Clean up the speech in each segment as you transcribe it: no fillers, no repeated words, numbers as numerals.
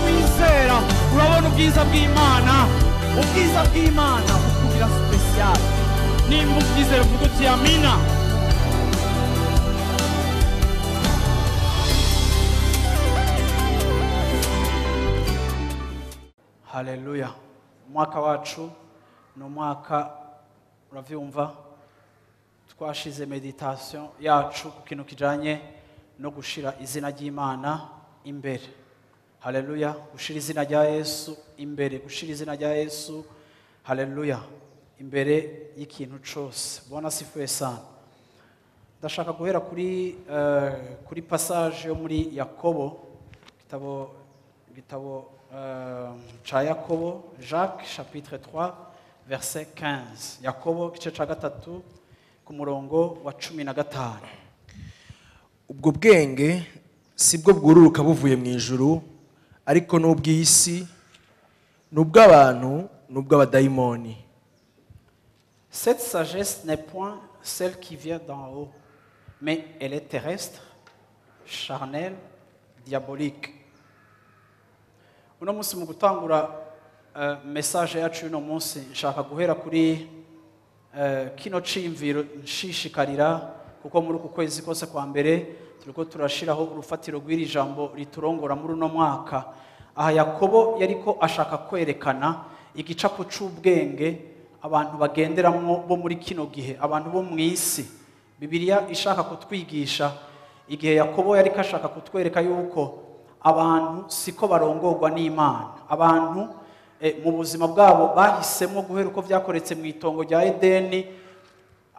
Wizera urabona ubwiza bw'Imana, ubwiza bw'Imana bukugira special. Nimba ubyizera uvuga uti amina. Haleluya. Umwaka wacu ni umwaka uravyumva twashize meditation yacu ku kintu kijanye no gushira izina ry'Imana imbere. Haleluya. Gushira izina rya Yesu imbere, gushira izina rya Yesu, haleluya, imbere y'ikintu cyose. Bwana sifuwe sana. Ndashaka guhera kuri passage yo muri Yakobo, gitabo cha Yakobo, Jacques chapitre 3 verset 15. Yakobo gice ca gatatu ku murongo wa 15. Ubwo bwenge sibwo bwururuka buvuye mu ijuru, ariko n'ubw'isi, n'ubw'abantu, n'ubw'abadayimoni. Cette sagesse n'est point celle qui vient d'en haut, mais elle est terrestre, charnelle, diabolique. Uno munsi mu gutangura message yacu y'uno munsi nshaka guhera kuri kino cimviro nshishikarira, kuko muri uku kwezi kose kwa mbere turiko turashiraho urufatiro rw'iri jambo riturongora muri uno mwaka. Aha Yakobo yariko ashaka kwerekana igicapo c'ubwenge abantu bagenderamwo bo muri kino gihe, abantu bo mw'isi. Bibiliya ishaka kutwigisha igihe Yakobo yariko ashaka kutwereka yuko abantu siko barongorwa n'Imana. Abantu mu buzima bwabo bahisemo guhera uko vyakoretse mu itongo rya Edeni,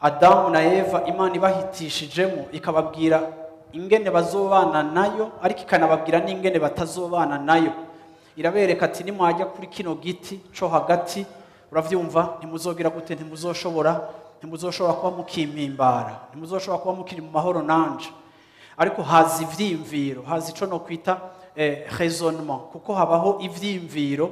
Adamu na Eva Imana ibahitishijemo ikababwira ingene bazobana nayo, ariko ikanababwira n'ingene batazobana nayo. Irabereka ati nimwajya kuri kino giti co hagati, uravyumva, ntimuzogira gute, ntimuzoshobora kuba mukimpimbara, ntimuzoshobora kuba mukiri mu mahoro nanje. Ariko hazi ivyimviro, hazi ico no kwita raisonnement, kuko habaho ivyimviro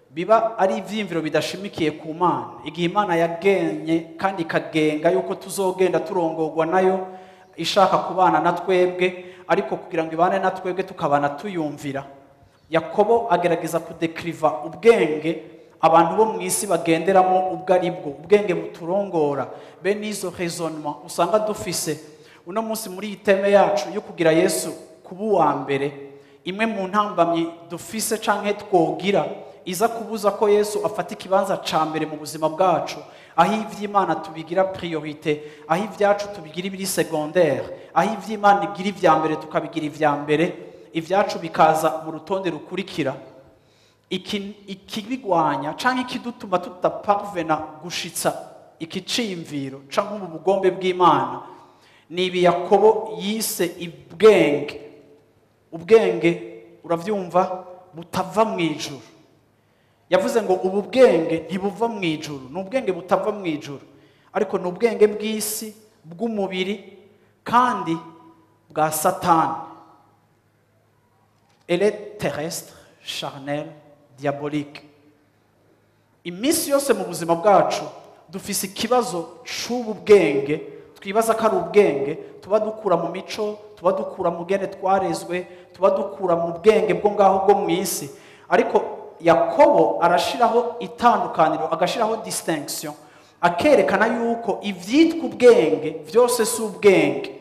biba ari ivyimviro bidashimikiye ku Mana. Igihe Imana yagenye kandi ikagenga yuko tuzogenda turongorwa nayo, ishaka kubana na twebwe, ariko kugira ngo ibane na twebwe tukabana tuyumvira. Yakobo agerageza kudekriva ubwenge abantu bo mw'isi bagenderamo ubwo aribwo, ubwenge buturongora, bene izo raisonnement usanga dufise. Uno munsi muri iteme yacu yo kugira Yesu kuba uwa mbere, imwe mu ntambamyi dufise canke twogira iza kubuza ko Yesu afata ikibanza ca mbere mu buzima bwacu, aho ivy'Imana tubigira priorité, aho ivyacu tubigira ibiri secondaire, aho ivy'Imana igira ivya mbere tukabigira ivya mbere, ivyacu bikaza mu rutonde rukurikira. Ikibigwanya canke ikidutuma tutaparvena gushitsa ikicimviro canke ubu bugombe bw'Imana ni ibi Yakobo yise ubwenge. Ubwenge uravyumva butava mu ijuru. Yavuze ngo ubu bwenge ntibuva mu ijuru, n'ubwenge butava mu ijuru, ariko n'ubwenge bw'isi, bw'umubiri kandi bwa Satani. Elle est terrestre, charnelle, diabolique. Imisi yose mu buzima bwacu dufise ikibazo c'ubu bwenge, twibaza ko ari ubwenge tuba dukura mu mico, tuba dukura mu gene twarezwe, tuba dukura mu bwenge bwo ngaho bwo mw'isi. Ariko Yakobo arashiraho itandukaniro, agashiraho distinction, akerekana yuko ivyitwa ubwenge vyose si ubwenge,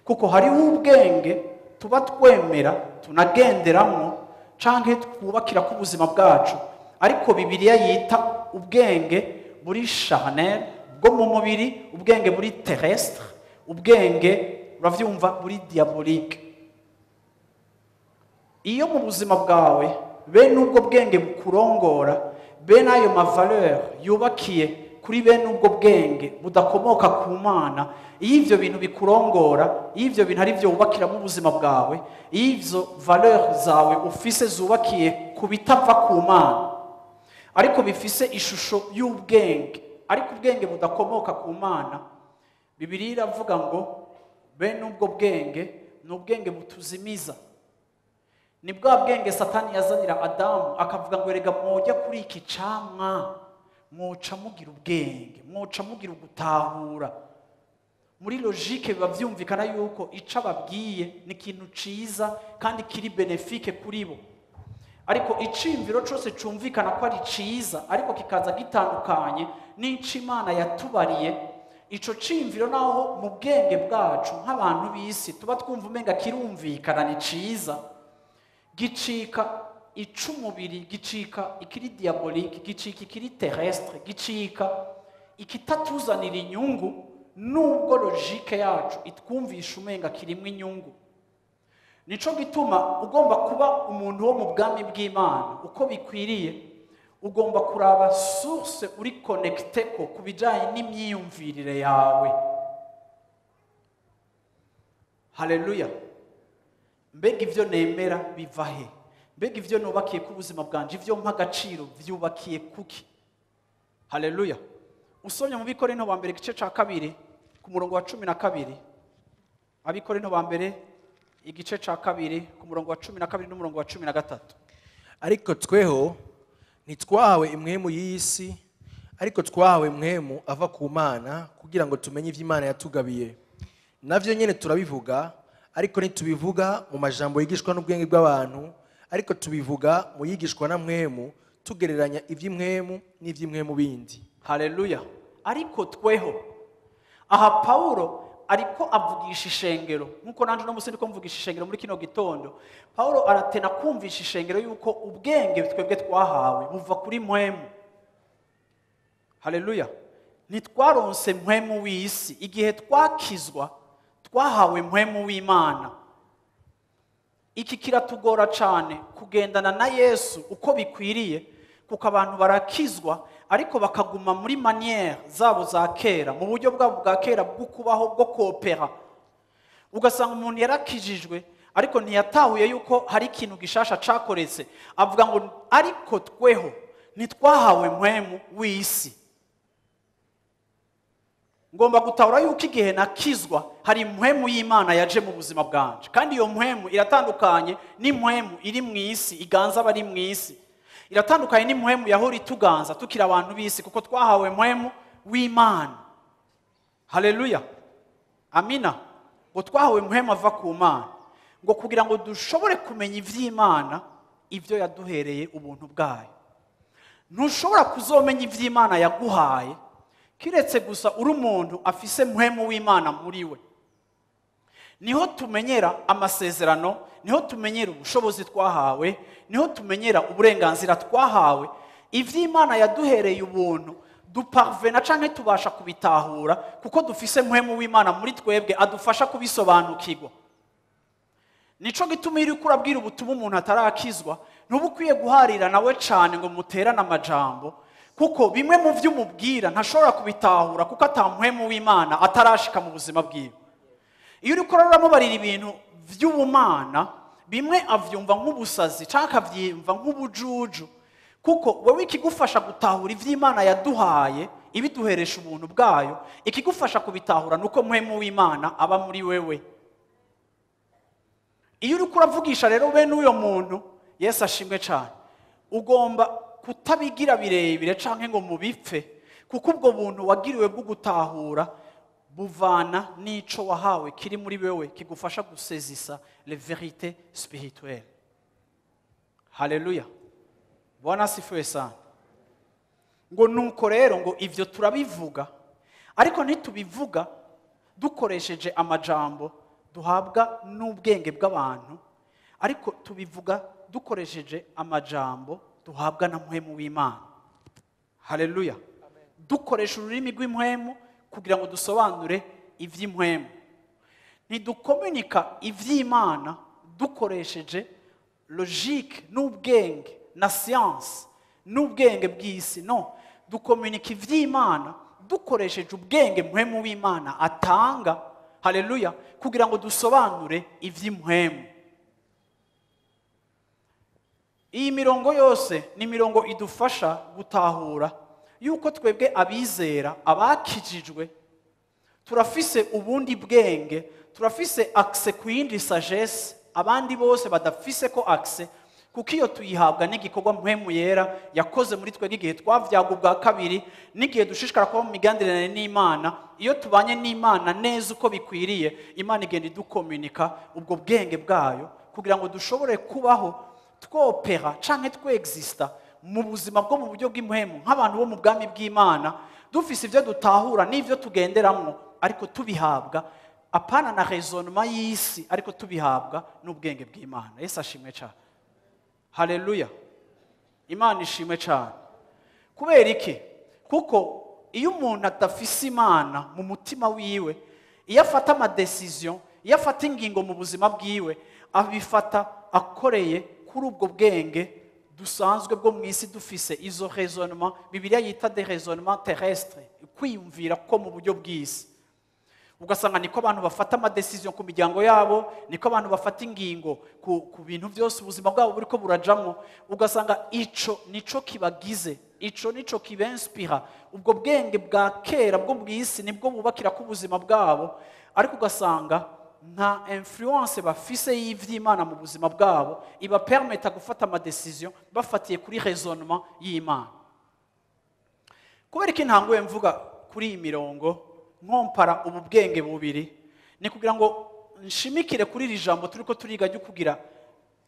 kuko hariho ubwenge tuba twemera tunagenderamwo canke twubakira ku buzima bwacu, ariko Bibiliya yita ubwenge buri charnel, bwo mu mubiri, ubwenge buri terrestre, ubwenge uravyumva buri diabolique. Iyo mu buzima bwawe bene ubwo bwenge bukurongora, bene ayo mavaleur yubakiye kuri bene ubwo bwenge budakomoka ku Mana, iyo ivyo bintu bikurongora, iyo ivyo bintu ari vyo wubakira mu buzima bwawe, iyo ivyo valeur zawe ufise zubakiye ku bitava ku Mana, ariko bifise ishusho y'ubwenge, ariko ubwenge budakomoka ku Mana, Bibiliya iravuga ngo bene ubwo bwenge ni ubwenge butuzimiza. Ni bwa bwenge Satani yazanira Adamu akavuga ngo erega mwoja kuri iki camwa mwoca mugira ubwenge, mwoca mugira ugutahura. muri logique biba vyumvikana yuko ico ababwiye ni ikintu ciza kandi kiri benefique kuri bo. Ariko iciyumviro cose cumvikana ko ari ciza ariko kikaza gitandukanye n'ico Imana yatubariye, ico ciyumviro naho mu bwenge bwacu nk'abantu b'isi tuba twumva umenga kirumvikana ni ciza, gicika icumubiri, gicika ikiri diabolique, gicika ikiri terrestre, gicika ikitatuzanira inyungu, nubwo logique yacu itwumvisha umenga kirimwo inyungu. Nico gituma ugomba kuba umuntu wo mu bwami bw'Imana uko bikwiriye, ugomba kuraba source uri connecte ko kubijanye n'imyiyumvirire yawe. Haleluya. Mbega ivyo nemera biva he? Mbega ivyo nubakiye ku buzima bwanje, ivyo mpa agaciro vyubakiye kuki? Haleluya. Usomye mu Bikorinto ba mbere igice ca kabiri ku murongo wa 12, Abikorinto ba mbere igice ca kabiri ku murongo wa 12 n'umurongo wa 13. ariko tweho ntitwahawe imwemu y'isi, ariko twahawe imwemu ava ku Mana kugira ngo tumenye ivyo Imana yatugabiye. Navyo nyene turabivuga, ariko ntitubivuga mu majambo yigishwa n'ubwenge bw'abantu, ariko tubivuga mu yigishwa na mwemu, tugereranya ivy'imwemu n'ivy'imwemu bindi. Haleluya. Ariko tweho, aha Paulo ariko avugisha ishengero, nkuko nanje no musi ndiko mvugisha ishengero muri kino gitondo. Paulo aratena kumvisha ishengero yuko ubwenge twebwe twahawe buva kuri mwemu. Haleluya. Nitwaronse mwemu w'isi, igihe twakizwa twahawe mwemu w'Imana. Iki kiratugora cyane kugendana na Yesu uko bikwiriye, kuko abantu barakizwa ariko bakaguma muri manière zabo za kera, mu buryo bwabo bwa kera bwo kubaho bwo kopera. Ugasanga umuntu yarakijijwe ariko ntiyatahuye yuko hari ikintu gishasha cakoretse, avuga ngo ariko tweho ntitwahawe mwemu w'isi. Ngomba gutahura yuko igihe nakizwa hari mwemu y'Imana yaje mu buzima bwanje, kandi iyo mwemu iratandukanye ni mwemu iri mu isi iganza bari mu isi. Iratandukanye ni mwemu yahora ituganza tukira abantu b'isi, kuko twahawe mwemu w'Imana. Haleluya. Amina. Ngo twahawe mwemu ava ku Mana, ngo kugira ngo dushobore kumenya ivy'Imana, ivyo yaduhereye ubuntu bwayo. Ntushobora kuzomenya ivy'Imana yaguhaye kiretse gusa uri umuntu afise mwemu w'Imana muri we. Niho tumenyera amasezerano, niho tumenyera ubushobozi twahawe, niho tumenyera uburenganzira twahawe. Ivy'Imana yaduhereye ubuntu duparvena canke tubasha kubitahura kuko dufise mwemu w'Imana muri twebwe adufasha kubisobanukirwa. Nico gituma iri kurabwira ubutumwa umuntu atarakizwa, ntubukwiye guharira nawe cane ngo muterane amajambo, kuko bimwe mu vyo umubwira ntashobora kubitahura kuko atamuhemu w'Imana atarashika mu buzima bwiwe. Iyo uriko uramubarira ibintu vy'ubumana, bimwe avyumva nk'ubusazi canke avyumva nk'ubujuju, kuko wewe ikigufasha gutahura ivy'Imana yaduhaye ibiduheresha ubuntu bwayo, ikigufasha kubitahura nuko muhemu w'Imana aba muri wewe. Iyo uriko uravugisha rero bene uyo muntu, Yesu ashimwe cyane, ugomba kutabigira birebire canke ngo mubipfe, kuko ubwo buntu wagiriwe bwo gutahura buvana n'ico wahawe kiri muri wewe kigufasha gusezisa les vérités spirituelles. Haleluya. Bwana asifiwe sana. Ngo nuko rero ngo ivyo turabivuga, ariko ntitubivuga dukoresheje amajambo duhabwa n'ubwenge bw'abantu, ariko tubivuga dukoresheje amajambo duhabwa na muhemu w'Imana. Haleluya. Dukoresha ururimi rw'impwemu kugira ngo dusobanure ivy'impwemu. Ntidukomunika ivy'Imana dukoresheje logique n'ubwenge na science n'ubwenge bw'isi, no. Dukomunika ivy'Imana dukoresheje ubwenge muhemu w'Imana atanga. Haleluya. Kugira ngo dusobanure ivy'impwemu. Iyi mirongo yose ni mirongo idufasha gutahura yuko twebwe abizera abakijijwe turafise ubundi bwenge, turafise accès ku yindi sagesse abandi bose badafise ko accès, kuko iyo tuyihabwa n'igikorwa mpwemu yera yakoze muri twe n'igihe twavyaga ubwa kabiri n'igihe dushishikara kuba mu migenderanire n'Imana, iyo tubanye n'Imana neza uko bikwiriye, Imana igenda idukomunika ubwo bwenge bwayo kugira ngo dushobore kubaho twopera canke twexista mu buzima bwo mu buryo bw'impwemu nk'abantu bo mu bwami bw'Imana, dufise ivyo dutahura n'ivyo tugenderamwo, ariko tubihabwa apana na raisonnement y'isi, ariko tubihabwa n'ubwenge bw'Imana. Yesu ashimwe cyane. Haleluya. Imana ishimwe cyane. Kubera iki? Kuko iyo umuntu adafise Imana mu mutima wiwe, iyo afata ama decision, iyo afata ingingo mu buzima bwiwe, abifata akoreye kuri ubwo bwenge dusanzwe bwo mu isi dufise, izo raisonnement Bibiliya yita des raisonnements terrestres, kwiyumvira ko mu buryo bw'isi. Ugasanga niko abantu bafata ama decision ku miryango yabo, niko abantu bafata ingingo ku bintu byose ubuzima bwabo buriko burajamwo, ugasanga ico nico kibagize, ico nico kibenspira, ubwo bwenge bwa kera bwo mu isi nibwo bubakira ku buzima bwabo, ariko ugasanga nta influence bafise y'ivy'Imana mu buzima bwabo iba permeta gufata ama decision bafatiye kuri raisonnement y'Imana. Kubera iki ntanguye mvuga kuri iyi mirongo nkompara ubu bwenge bubiri, ni kugira ngo nshimikire kuri iri jambo turiko turiga ryo kugira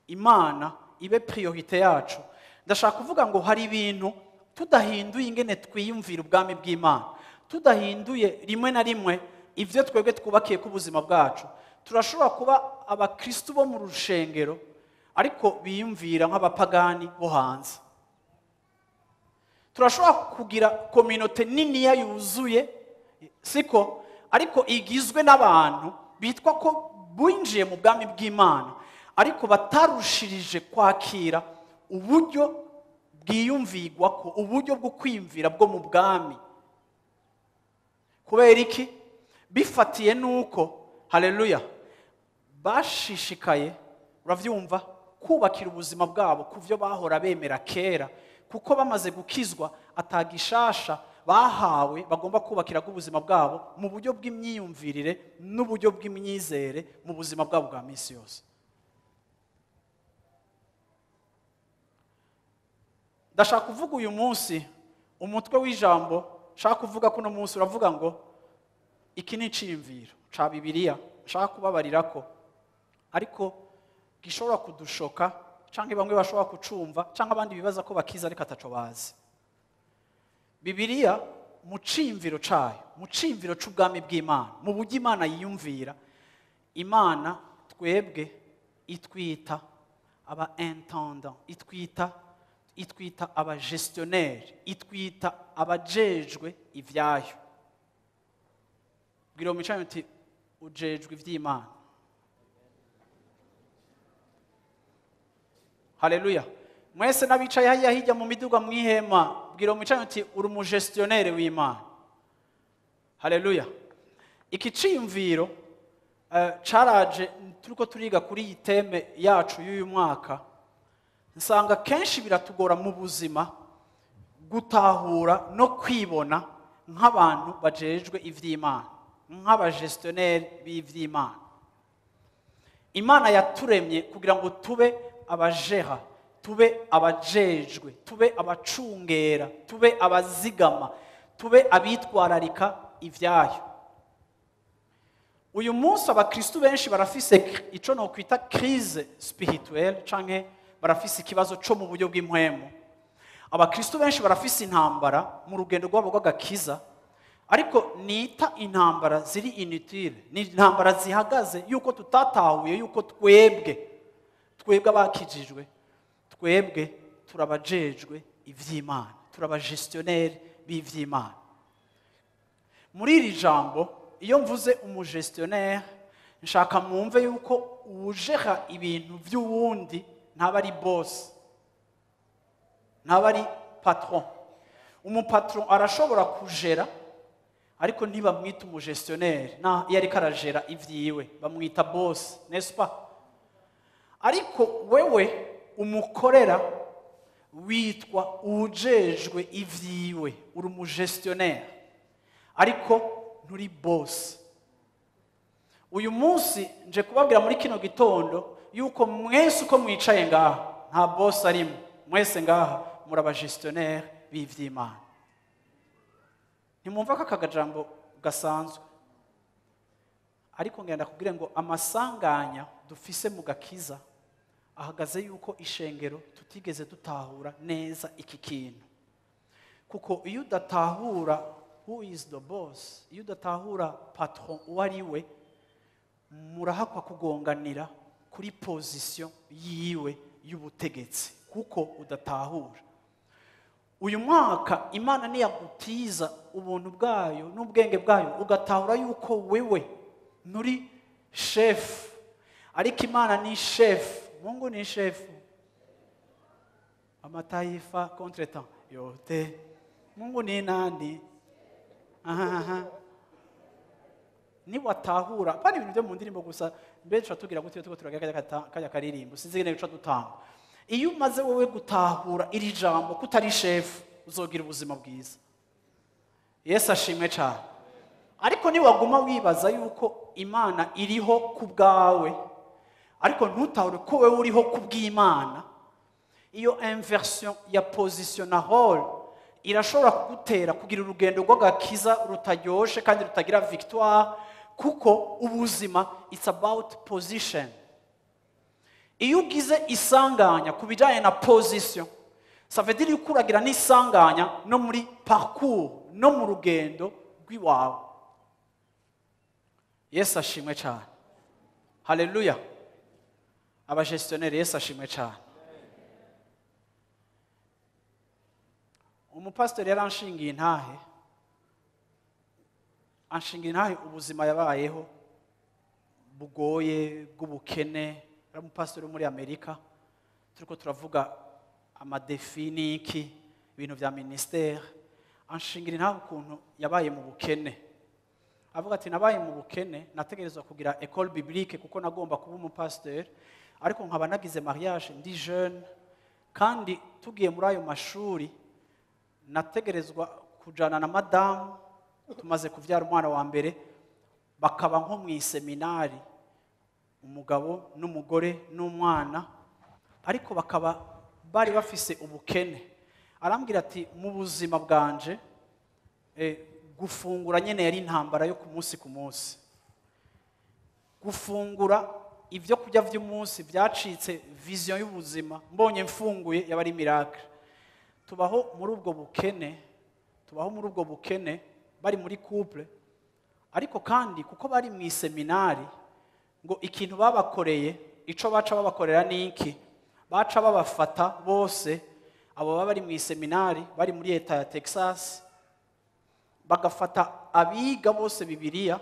Imana ibe priorite yacu. Ndashaka kuvuga ngo hari ibintu tudahinduye ingene twiyumvira ubwami bw'Imana, tudahinduye rimwe na rimwe ivyo twebwe twubakiye ku buzima bwacu, turashobora kuba abakristo bo mu rushengero ariko biyumvira nk'abapagani bo hanze. Turashobora kugira communauté niniya yuzuye, siko, ariko igizwe n'abantu bitwa ko binjiye mu bwami bw'Imana, ariko batarushirije kwakira uburyo bwiyumvigwa ko, uburyo bwo kwiyumvira bwo mu bwami. Kubera iki? Bifatiye nuko, haleluya, bashishikaye, uravyumva, kubakira ubuzima bwabo ku byo bahora bemera kera, kuko bamaze gukizwa atagishasha bahawe bagomba kubakira ubuzima bwabo mu buryo bw'imyiyumvirire n'uburyo bw'imyizere mu buzima bwabo bwa minsi yose. Ndashaka kuvuga uyu munsi umutwe w'ijambo nshaka kuvuga kuno munsi uravuga ngo iki ni iciyumviro ca Bibiliya nshaka kubabarira ko ariko gishobora kudushoka, canke bamwe bashobora kucumva, canke abandi bibaza ko bakiza ariko ataco bazi. Bibiliya mu ciyumviro cayo, mu ciyumviro c'ubwami bw'Imana, mu buryo Imana yiyumvira, Imana twebwe itwita aba intendant, itwita aba gestionnaire, itwita abajejwe ivyayo. Bwira umwicanyi uti ujejwe ivy'Imana. Haleluya. Mwese nabicaye hariya hirya mu miduga mwihema, bwira umwicanyi uti uri umugestionnaire w'Imana. Haleluya. Iki ciyumviro caraje turiko turiga kuri iyi teme yacu y'uyu mwaka, nsanga kenshi biratugora mu buzima gutahura no kwibona nk'abantu bajejwe ivy'Imana, nk'abagestionnaire b'ivy'Imana. Imana yaturemye kugira ngo tube abajera, tube abajejwe, tube abacungera, tube abazigama, tube abitwararika ivyayo. Uyu munsi abakristo benshi barafise ico no kwita crise spirituelle, canke barafise ikibazo co mu buryo bw'impwemu. Abakristo benshi barafise intambara mu rugendo rwabo rw'agakiza, ariko nita intambara ziri inutile, ni intambara zihagaze yuko tutatahuye yuko twebwe abakijijwe, twebwe turabajejwe ivy'Imana, turabagestionnaire b'ivy'Imana. Muri iri jambo iyo mvuze umugestionnaire, nshaka mwumve yuko ujera ibintu vy'uwundi ntaba ari boss, ntaba ari patron. Umupatron arashobora kujera ariko ntibamwita umugestionnaire, na iyo ariko arajera ivyiwe bamwita boss, n'est-ce pas? Ariko wewe umukorera witwa ujejwe ivyiwe, uri umugestionnaire, ariko nturi boss. Uyu munsi nje kubabwira muri kino gitondo yuko mwese uko mwicaye ngaha nta boss arimo, mwese ngaha muri abagestionnaire b'ivy'Imana. Ntimwumva ko aka kajambo gasanzwe, ariko ngenda kubwire ngo amasanganya dufise mu gakiza ahagaze yuko ishengero tutigeze dutahura neza iki kintu. Kuko iyo udatahura who is the boss, iyo udatahura patron uwo ari we, murahakwa kugonganira kuri position yiwe y'ubutegetsi, kuko udatahura. Uyu mwaka Imana niyagutiza ubuntu bwayo n'ubwenge bwayo, ugatahura yuko wewe nuri chef, ariko Imana ni chef. Mungu ni chef. Amataifa contretemps yote. Mungu ni nani? Niwatahura pani ibintu byo mu ndirimbo gusa, mbeca tugira gute tuko turagira kaya karirimbo sizigene guca dutanga. Iyo umaze wowe gutahura iri jambo kutari chef, uzogira ubuzima bwiza. Yesu ashimwe cyane. Ariko niwaguma wibaza yuko Imana iriho ku bwawe, ariko ntutahure ko wewe uriho ku bw'Imana, iyo inversion ya position na role irashobora kugutera kugira urugendo rw'agakiza rutaryoshe kandi rutagira victoire, kuko ubuzima it's about position. Iyo ugize isanganya ku bijyanye na position, ça veut dire yuko uragira n'isanganya no muri parcours, no mu rugendo rw'iwawe. Yesu ashimwe cyane. Haleluya. Abagestionnaire Yesu ashimwe cyane. Umupastori yaranshingiye intahe, anshingira intahe ubuzima yabayeho bugoye bw'ubukene. Ari umupastori muri Amerika, turiko turavuga amadefi n'iki ibintu vya ministère. Anshingira intahe ukuntu yabaye mu bukene, avuga ati nabaye mu bukene, nategerezwa kugira école biblique kuko nagomba kuba umupastori, ariko nkaba nagize mariage ndi jeune, kandi tugiye muri ayo mashuri nategerezwa kujana na madamu, tumaze kuvyara umwana wa mbere, bakaba nko mu seminari, umugabo n'umugore n'umwana, ariko bakaba bari bafise ubukene. Arambwira ati mu buzima bwanje gufungura nyene yari intambara yo ku munsi, gufungura ibyo kurya by'umunsi byacitse vision y'ubuzima, mbonye mfunguye yaba ari miracle. Tubaho muri ubwo bukene bari muri couple, ariko kandi kuko bari mu seminari, ngo ikintu babakoreye, ico baca babakorera niki, baca babafata bose abo bari mu seminari bari muri leta ya Texas, bagafata abiga bose Bibiliya,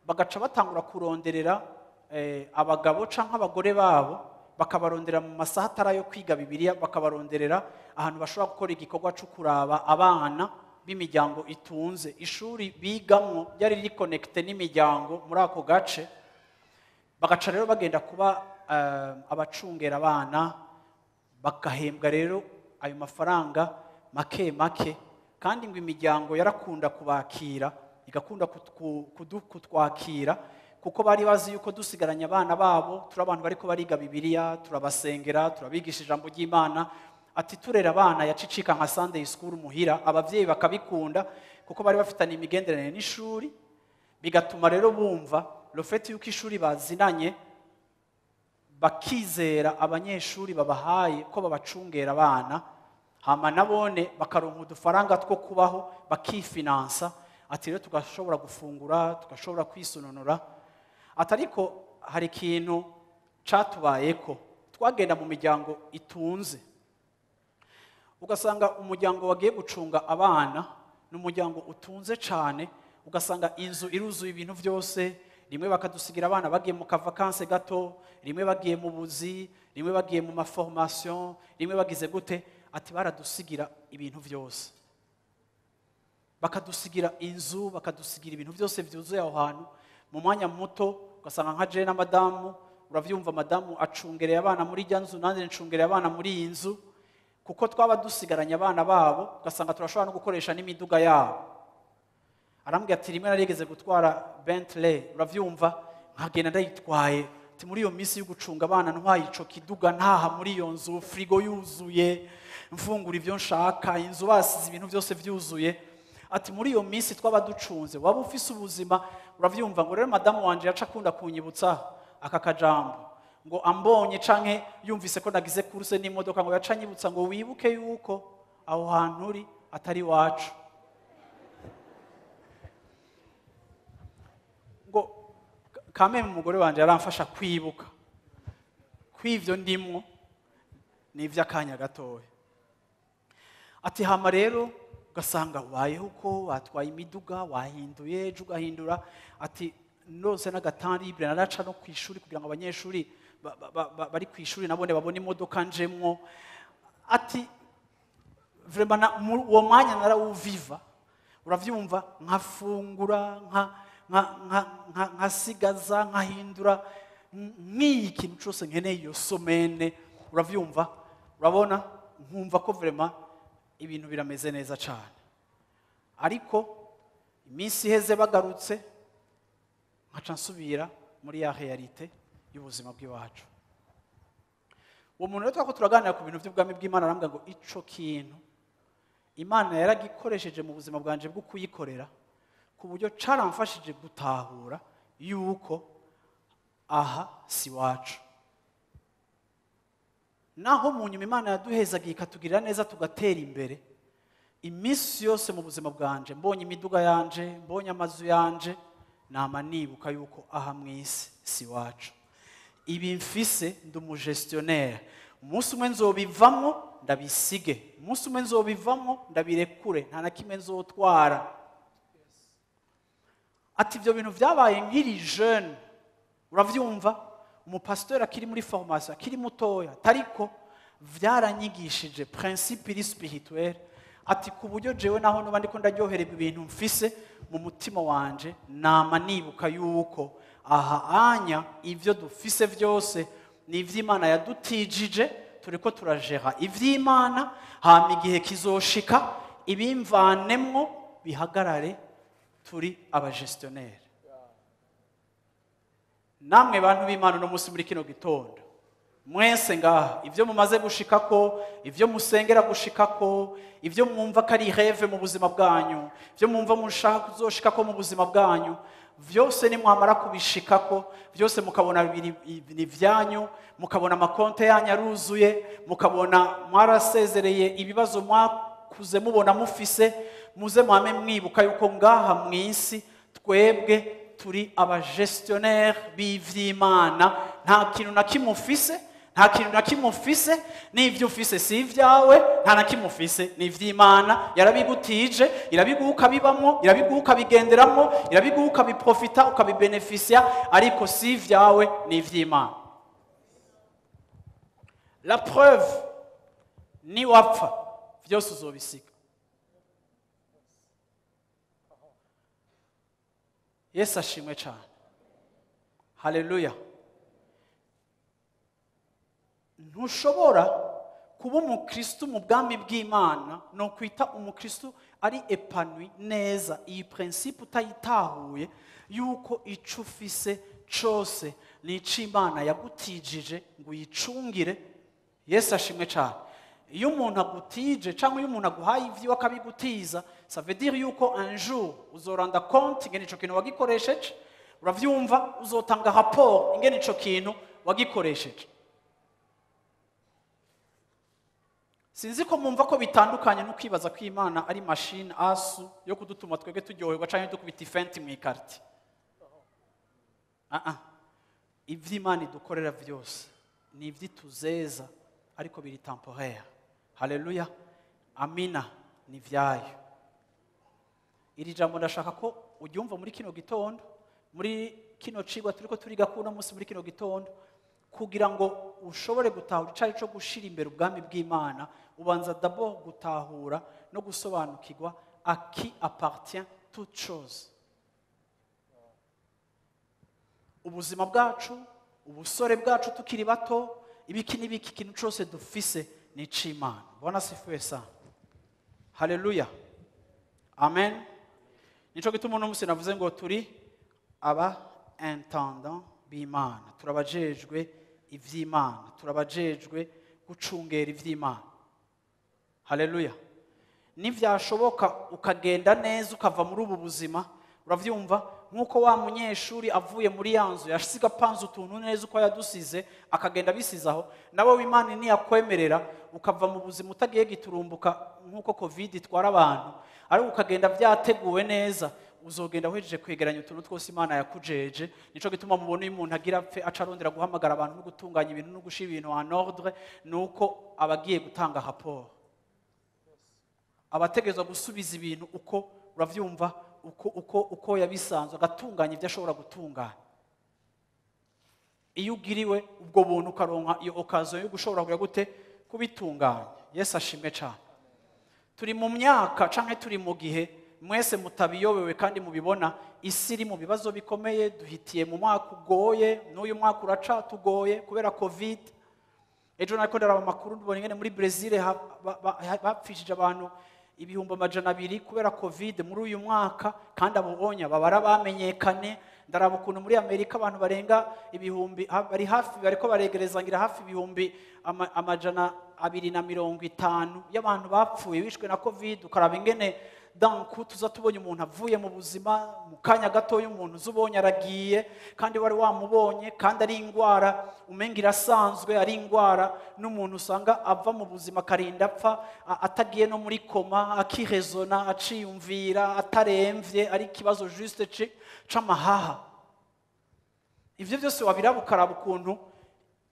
bagaca batangura kuronderera abagabo canke abagore babo, bakabarondera mu masaha atari yo kwiga Bibiliya, bakabaronderera ahantu bashobora gukora igikorwa cyo kuraba abana b'imiryango itunze. Ishuri bigamwo ryari riri connecte n'imiryango muri ako gace, bagaca rero bagenda kuba abacungera abana, bagahembwa rero ayo mafaranga make make, kandi ngo imiryango yarakunda kubakira, igakunda kutwakira, kuko bari bazi yuko dusigaranye abana babo turi abantu bariko bariga Bibiliya, turabasengera, turabigisha ijambo ry'Imana. Ati turera abana yacicika nka Sunday school muhira, abavyeyi bakabikunda kuko bari bafitanye imigenderanire n'ishuri, bigatuma rero bumva le fait yuko ishuri bazinanye, bakizera abanyeshuri babahaye ko babacungera abana, hama nabone bakaronka udufaranga two kubaho, bakifinansa. Ati rero tugashobora gufungura, tugashobora kwisununura. Atariko hari ikintu catubayeko, twagenda mu miryango itunze, ugasanga umuryango wagiye gucunga abana n'umuryango utunze cyane, ugasanga inzu iruzuye ibintu byose, rimwe bakadusigira abana bagiye mu kavakanse gato, rimwe bagiye mu buzi, rimwe bagiye mu maformation, rimwe bagize gute. Ati baradusigira ibintu byose, bakadusigira inzu, bakadusigira ibintu byose byuzuye aho hantu. Mu mwanya muto ugasanga nka je na madamu, uravyumva madamu acungereye abana muri rya nzu, nanjye ncungereye abana muri iyi nzu, kuko twaba dusigaranye abana babo, ugasanga turashobora no gukoresha n'imiduga yabo. Arambwira ati rimwe narigeze gutwara Bentley, uravyumva, nkagenda ndayitwaye ati muri iyo minsi yo gucunga abana ntwaye ico kiduga ntaha muri iyo nzu, frigo yuzuye, mfungura ivyo nshaka, inzu basize ibintu byose vyuzuye. Ati muri iyo minsi twaba ducunze waba ufise ubuzima. Uravyumva ngo rero madamu wanje yaca akunda kunyibutsa aka kajambo ngo ambonye canke yumvise ko nagize kuruse n'imodoka ngo yaca anyibutsa ngo wibuke yuko aho hantu uri atari wacu. Ngo kame umugore wanje yaramfasha kwibuka kw'ivyo ndimwo n'ivy'akanya gatoya. Ati hama rero ugasanga ubayeho uko watwaye imiduga wahinduye ejo ugahindura. Ati nose n'agatandi libre naraca no kwishuri kugira ngo abanyeshuri bari kwishuri nabone babone imodoka njemwo. Ati vraiment uwo mwanya narawuviva. Uravyumva nkafungura nkasigaza nkahindura nk'ikintu cyose nkeneye iyo somene. Uravyumva urabona nkumva ko vraiment ibintu birameze neza cyane. Ariko iminsi iheze bagarutse nkaca nsubira muri ya realite y'ubuzima bw'iwacu. Uwo muntu rero twako turaganira ku bintu by'ubwami bw'Imana arambwira ngo ico kintu Imana yaragikoresheje mu buzima bwanje bwo kuyikorera ku buryo caramfashije gutahura yuko aha si wacu. Naho mu nyuma Imana yaduhezagiye ikatugirira neza tugatera imbere, iminsi yose mu buzima bwanje mbonye imiduga yanje, mbonye amazu yanje, nama nibuka yuko aha mw'isi si wacu. Ibi mfise ndi umugestionnaire. Umunsi umwe nzobivamwo ndabisige, umunsi umwe nzobivamwo ndabirekure, nta na kimwe nzotwara. Ati ibyo bintu byabaye nkiri jeune. Uravyumva umupasteur akiri muri formation akiri mutoya tariko vyaranyigishije principe iri spirituel. Ati ku buryo jewe naho no bandiko ndaryohererwa ibintu mfise mu mutima wanje nama nibuka yuko aha anya ivyo dufise byose ni ivy'Imana yadutijije, turiko turajera ivy'Imana, hama igihe kizoshika ibimvanemwo bihagarare turi abagestionnaire. Namwe bantu b'Imana no musi muri kino gitondo mwese ngaha ivyo mumaze gushikako, ivyo musengera gushikako, ivyo mwumva ko ari rêve mu buzima bwanyu, ivyo mwumva mushaka kuzoshikako mu buzima bwanyu, vyose ni mwamara kubishikako, vyose mukabona ni vyanyu, mukabona amakonte yanyu aruzuye, mukabona mwarasezereye ibibazo mwakuze mubona mufise, muze mwame mwibuka yuko ngaha mw'isi twebwe turi abagestionnaire b'ivy'Imana. Nta kintu na kimwe ufise, nta kintu na kimwe ufise, n'ivyo ufise si ivyawe, nta na kimwe ufise ni ivy'Imana. Yarabigutije, irabiguha ukabibamwo, irabiguha ukabigenderamwo, irabiguha ukabiprofita ukabibeneficia, ariko si ivyawe ni ivy'Imana. La preuve ni wapfa vyose uzobisiga. Yesu ashimwe cyane. Haleluya. Ntushobora kuba umukristo mu bwami bw'Imana no kwita umukristo ari épanoui neza, iyi principe utayitahuye yuko ico ufise cose ni ic'Imana yagutijije ngo uyicungire. Yesu ashimwe cyane. Iyo umuntu agutije cyangwa iyo umuntu aguhaye ivyo akabigutiza, ça veut dire yuko un jour uzoranda compte ingene ico kintu wagikoresheje. Uravyumva, uzotanga rapport ingene ico kintu wagikoresheje. Sinzi ko mumva ko bitandukanye no kwibaza ko Imana ari machine asu yo kudutuma twebwe turyoherwa canke dukubita ifenti mu ikarti. Ivy'Imana idukorera vyose ni ivyituzeza ariko biri temporaire. Haleluya. Amina. Ni vyayo. Iri jambo ndashaka ko uryumva muri kino gitondo, muri kino cigwa turiko turiga kuno munsi muri kino gitondo, kugira ngo ushobore gutahura icari cyo gushira imbere ubwami bw'Imana, ubanza d'abord gutahura no gusobanukirwa à qui appartient toute chose. Ubuzima bwacu, ubusore bwacu tukiri bato, ibiki n'ibiki kintu cyose dufise ni ic'Imana. Bwana sifiwe sana. Haleluya. Amen. Nico gituma uno musi navuze ngo turi aba intendant b'Imana, turabajejwe ivy'Imana, turabajejwe gucungera ivy'Imana. Haleluya. Nivyashoboka ukagenda neza ukava muri ubu buzima, uravyumva nkuko wa munyeshuri avuye muri yanzu yasiga panze utuntu neza uko yadusize akagenda bisizaho, nawe w'Imana niyakwemerera ukava mu buzima utagiye giturumbuka nkuko covid itwara abantu, ariko ukagenda byateguwe neza, uzogenda wejeje kwegeranya utuntu twose Imana yakujeje. Nico gituma mubona uyu muntu agira apfe acarondera guhamagara abantu no gutunganya ibintu no gushira ibintu en ordre, nuko abagiye gutanga rapport, abategezwa gusubiza ibintu uko uravyumva uko yabisanzwe, agatunganya ibyo ashobora gutunganya. Iyo ugiriwe ubwo buntu ukaronka iyo occasion yo gushobora kugira gute kubitunganya. Yesu ashimwe cyane. Turi mu myaka canke turi mu gihe mwese mutabiyobewe kandi mubibona, isi iri mu bibazo bikomeye, duhitiye mu mwaka ugoye, n'uyu mwaka uraca tugoye kubera covid. Ejo nariko ndaraba amakuru ndubona ingene muri Brazil bapfishije abantu 200,000 kubera covid muri uyu mwaka, kandi abo bonya babara bamenyekane. Ndaraba ukuntu muri Amerika abantu barenga 1000 bari hafi bariko baregereza ngira hafi 250 y'abantu bapfuye bishwe na covid. Ukaraba ingene danku tuza tubonye umuntu avuye mu buzima mu kanya gato y'umuntu zubonye aragiye, kandi wari wamubonye, kandi ari ingwara umenga irasanzwe, ari ingwara n'umuntu usanga ava mu buzima karinda apfa atagiye no muri koma, akirezona, aciyumvira, ataremvye, ari kibazo juste c'amahaha. Ivyo byose wabiraba ukaraba ukuntu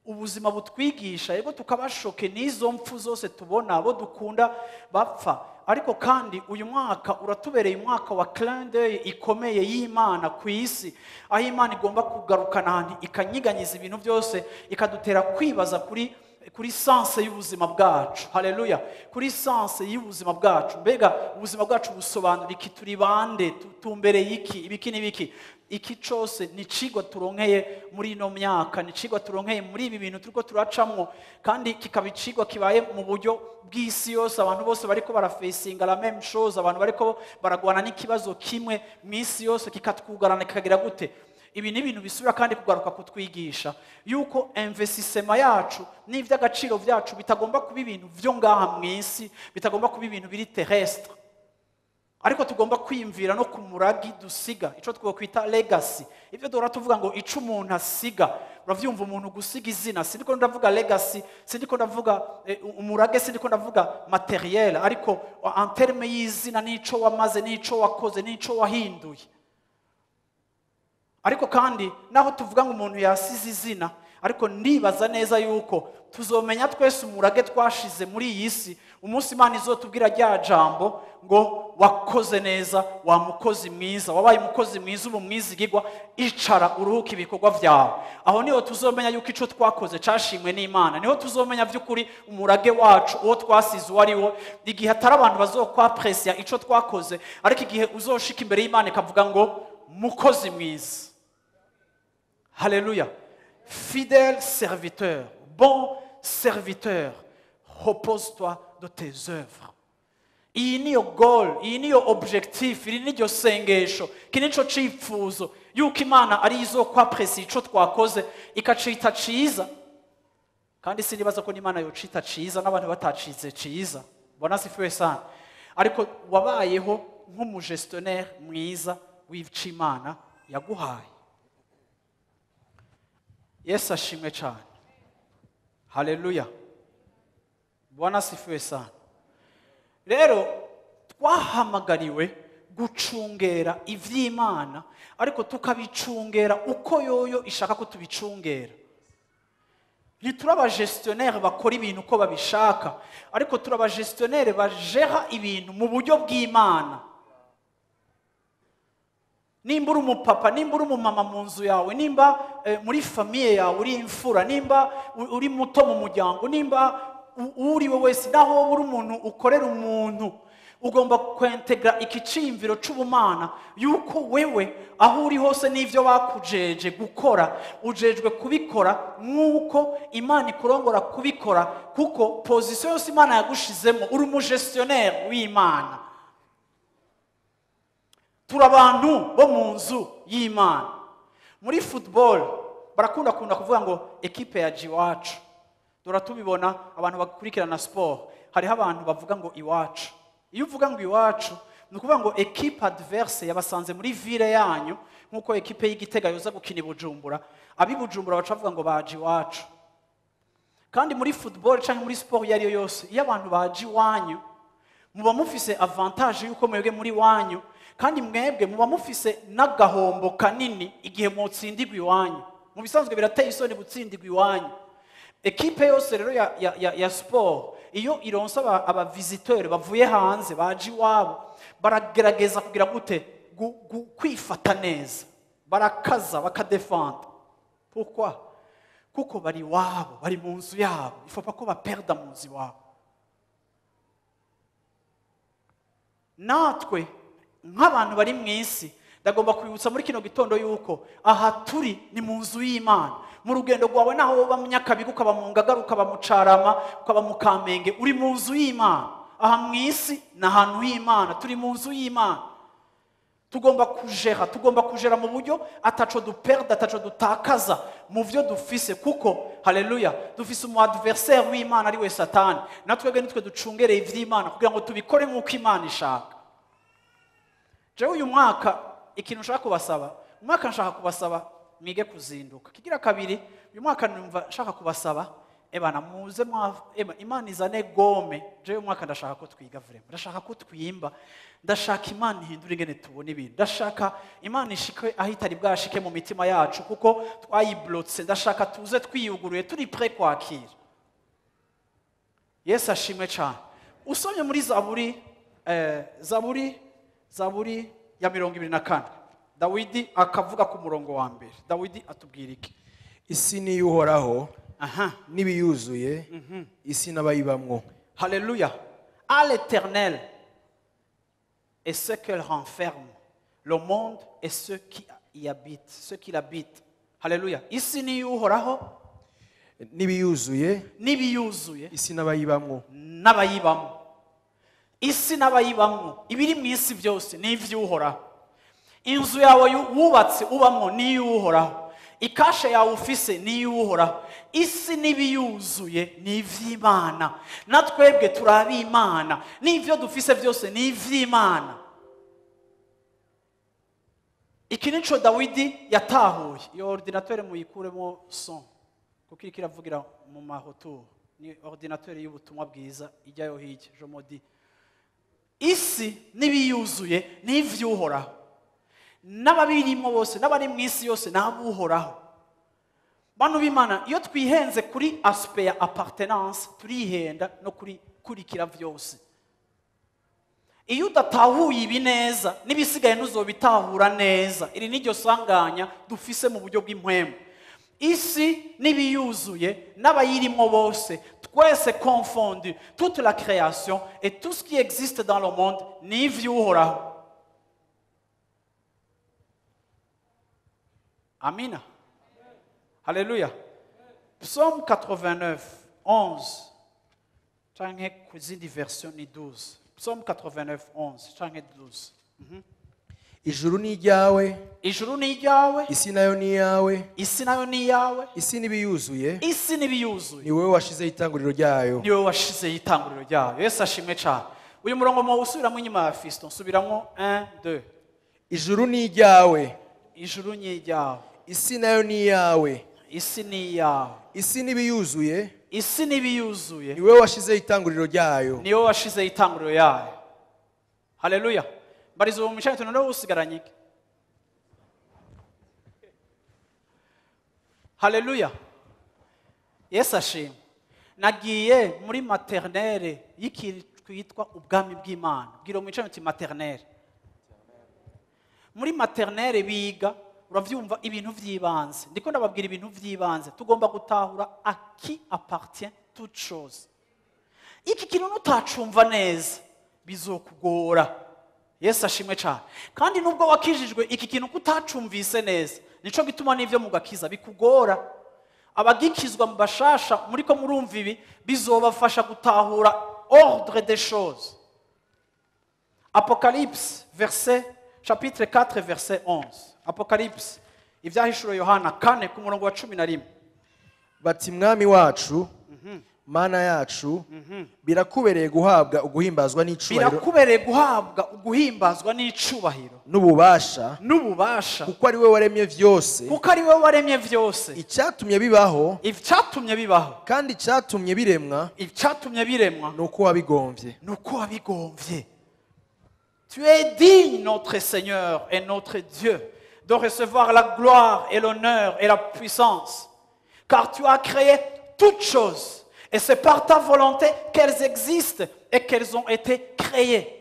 ubuzima butwigisha, yego tukabashoke n'izo mpfu zose tubona abo dukunda bapfa. Ariko kandi uyu mwaka uratubereye umwaka wa clin d'œil ikomeye y'Imana ku isi, aho Imana igomba kugarukana ahantu ikanyiganyiza ibintu byose, ikadutera kwibaza kuri sense y'ubuzima bwacu. Haleluya. Kuri sense y'ubuzima bwacu, mbega ubuzima bwacu busobanura iki, turi bande, tumbereye iki, ibiki n'ibiki. Iki cyose ni cigwa turonkeye muri ino myaka, ni cigwa turonkeye muri ibi bintu turiko turacamwo, kandi kikaba icigwa kibaye mu buryo bw'isi yose. Abantu bose bariko barafacinga la même chose, abantu bariko baragwana n'ikibazo kimwe mw'isi yose, kikatwugarana kikagira gute. Ibi ni ibintu bisubira kandi kugaruka kutwigisha yuko investissement yacu n'ivy'agaciro vyacu bitagomba kuba ibintu vyo ngaha mw'isi, bitagomba kuba ibintu biri terrestre, ariko tugomba kwiyumvira no ku muragi dusiga, ico twokwita legacy. Ivyo dora tuvuga ngo ico umuntu asiga, uravyumva umuntu gusiga izina, sindiko ndavuga legacy, sindiko ndavuga umurage, sindiko ndavuga materiel, ariko en terme y'izina, n'ico wamaze, n'ico wakoze, n'ico wahinduye. Ariko kandi naho tuvuga ngo umuntu yasize izina, ariko ndibaza neza yuko tuzomenya twese umurage twashize muri iyi si umunsi Imana izotubwira rya jambo ngo wakoze neza, wa mukozi mwiza, wabaye umukozi mwiza, ubu mwizigirwa, icara uruhuka ibikorwa vyawe. Aho niho tuzomenya yuko ico twakoze cashimwe n'Imana, niho tuzomenya vy'ukuri umurage wacu uwo twasize wariwo. Igihe atari abantu bazokwaprecia ico twakoze, ariko igihe uzoshika imbere y'Imana ikavuga ngo mukozi mwiza. Haleluya. Fidèle serviteur, bon serviteur, repose-toi de tes œuvres. Iyi niyo goal, iyi niyo objectif, iri niyo sengesho, kinico cipfuzo yuko Imana ari izokwapresi ico twakoze ikacita ciza. Kandi sinibaza ko n'Imana yocita ciza n'abantu batacize ciza, bona sifiwe sana. Ariko wabayeho nk'umugestionnaire mwiza w'ivyo Imana yaguhaye. Yesu ashimwe cyane. Haleluya. Bwana sifiwe sana. Rero twahamagariwe gucungera ivy'Imana, ariko tukabicungera uko yoyo ishaka ko tubicungera. Ntituraba gestionnaire bakora ibintu uko babishaka, ariko turaba gestionnaire bajera ibintu mu buryo bw'Imana. Nimba uri umupapa, nimba uri umumama mu nzu yawe, nimba muri famiye yawe uri imfura, nimba uri muto mu muryango, nimba uri we wese, naho uri umuntu ukorera umuntu, ugomba kwintegra ikiciyumviro c'ubumana yuko wewe aho uri hose n'ivyo bakujeje gukora ujejwe kubikora nk'uko Imana ikurongora kubikora, kuko position yose Imana yagushizemo uri umugestionnaire w'Imana. Turi abantu bo mu nzu y'Imana. Muri football barakunda kuvuga ngo ekipe ya Iwacu. Dora tubibona abantu bakurikirana sport, hariho abantu bavuga ngo Iwacu. Iyo uvuga ngo Iwacu, ni ukuvuga ngo ekipe adverse yabasanze muri ville yanyu, nkuko ekipe y'Igitega yoza gukina i Bujumbura, abi Bujumbura baca bavuga ngo baje Iwacu. Kandi muri football cyangwa muri sport yari yose, iyo abantu baje iwanyu, muba mufise avantage yuko mwebwe muri wanyu, kandi mwebwe muba mufise n'agahombo kanini igihe mutsindirwa iwanyu. Mu bisanzwe birateye isoni gutsindirwa iwanyu. Ekipe yose rero ya sport, iyo ironsa aba visiteur bavuye hanze baje iwabo, baragerageza kugira gute kwifata neza, barakaza bakadefendre. Pourquoi? Kuko bari wabo, bari mu nzu yabo, il faut pas ko baperda mu nzu wabo. Natwe nk'abantu bari mu isi, ndagomba kwibutsa muri kino gitondo yuko aha turi ni mu nzu y'Imana. Mu rugendo rwawe naho woba mu Nyakabiga, ukaba mu Ngagara, ukaba mu Carama, ukaba mu Kamenge, uri mu nzu y'Imana. Aha mu isi ni ahantu h'Imana, turi mu nzu y'Imana. Tugomba kujera mu buryo ataco duperda, ataco dutakaza mu byo dufise, kuko haleluya dufise umu adversaire w'Imana ari we Satani. Natwebwe nitwe ducungereye ivy'Imana kugira ngo tubikore nk'uko Imana ishaka. Jewe uyu mwaka ikintu nshaka kubasaba, umwaka nshaka kubasaba mwige kuzinduka. Kigira kabiri, uyu mwaka numva nshaka kubasaba ebana muze Imana izane gome. Jewe umwaka ndashaka ko twiga vraiment, ndashaka ko twimba, ndashaka Imana ihindura ingene tubona ibintu, ndashaka Imana ishike ahitari bwashike mu mitima yacu kuko twayiblotse. Ndashaka tuze twiyuguruye turi prêt kwakira. Yesu ashimwe cyane. Usomye muri Zaburi ya 24, Dawidi akavuga ku murongo wa mbere. Dawidi atubwira iki? isi ni y'Uhoraho, n'ibiyuzuye, isi n'abayibamwo. Haleluya. À l'Éternel et ce qu'elle renferme, le monde et ceux qui y habitent, ceux qui l'habitent. Haleluya. Isi ni y'Uhoraho, n'ibiyuzuye, isi n'abayibamwo. N'abayibamwo. Isi n'abayibamwo, ibiri mu isi byose ni ivy'Uhoraho. Inzu yawe wubatse ubamwo ni iy'Uhoraho. Ikashe yawe ufise ni iy'Uhoraho. Isi n'ibiyuzuye ni ivy'Imana. Natwebwe turabi Imana, n'ivyo dufise byose ni ivy'Imana. Iki nico Dawidi yatahuye. Iyo ordinateur muyikuremo son, kuko iri kiravugira mu mahoto. Ni ordinateur y'ubutumwa bwiza ijyayo hirya, je modi. Isi n'ibiyuzuye ni ivy'Uhoraho. N'ababirimo bose, n'abari mu isi yose n'abuhoraho. Bantu b'Imana, iyo twihenze kuri aspect ya appartenance, turihenda no kuri kurikira vyose. Iyo udatahuye ibi neza, n'ibisigaye ntuzobitahura neza. Iri niryo sanganya dufise mu buryo bw'impwemu. Isi n'ibiyuzuye n'abayirimo bose, twese confondus, toute la création et tout ce qui existe dans le monde ni ivy'Uhoraho. Amina. Alléluia. Psaume 89, 11. Change kuzindi version ni 12. Psaume 89, 11. Change 12. Ijuru ni iryawe, Ijuru ni iryawe, isi nayo ni iyawe, isi nayo ni iyawe, isi n'ibiyuzuye, isi n'ibiyuzuye. ni wowe washizeho itanguriro ryayo. Ni wowe washizeho itanguriro ryayo. Yesu ashimwe cyane. Uyu murongo mu usubiramo inyuma ya Fiston, subiramo 1 2. Ijuru ni iryawe, Ijuru ni iryawe, isi nayo ni iyawe, isi ni iyawe, isi n'ibiyuzuye, isi n'ibiyuzuye. ni wowe washizeho itanguriro ryayo. Ni wowe washizeho itanguriro yayo. Haleluya. Barizo mu mishani tunaho usigaranye iki? Haleluya. Yesu ashimwe. Nagiye muri maternelle y'ikitwa ubwami bw'Imana. Bwira mu mishani maternelle. Muri maternelle biga uravyumva ibintu vy'ibanze. Ndiko ndababwira ibintu vy'ibanze. Tugomba gutahura à qui appartient toute chose. Iki kintu nutacumva neza bizokugora. Yesu ashimwe cyane. Kandi nubwo wakijijwe iki kintu kutacumvise neza, nico gituma n'ivyo mu gakiza bikugora. Abagikizwa mu bashasha muriko murumva ibi bizobafasha gutahura ordre des choses. Apocalypse chapitre 4 verset 11. Apocalypse ibyahishuriwe Yohana 4 ku murongo wa 11. bati mwami wacu mana yacu birakubereye guhabwa uguhimbazwa n'icubahiro birakubereye guhabwa uguhimbazwa n'icubahiro n'ububasha kuko ari we waremye vyose icyatumye bibaho kandi icyatumye biremwa nuko wabigomvye Tu es digne, notre Seigneur et notre Dieu, de recevoir la gloire et l'honneur et la puissance, car tu as créé toutes choses. Et c'est par ta volonté qu'elles existent et qu'elles ont été créées.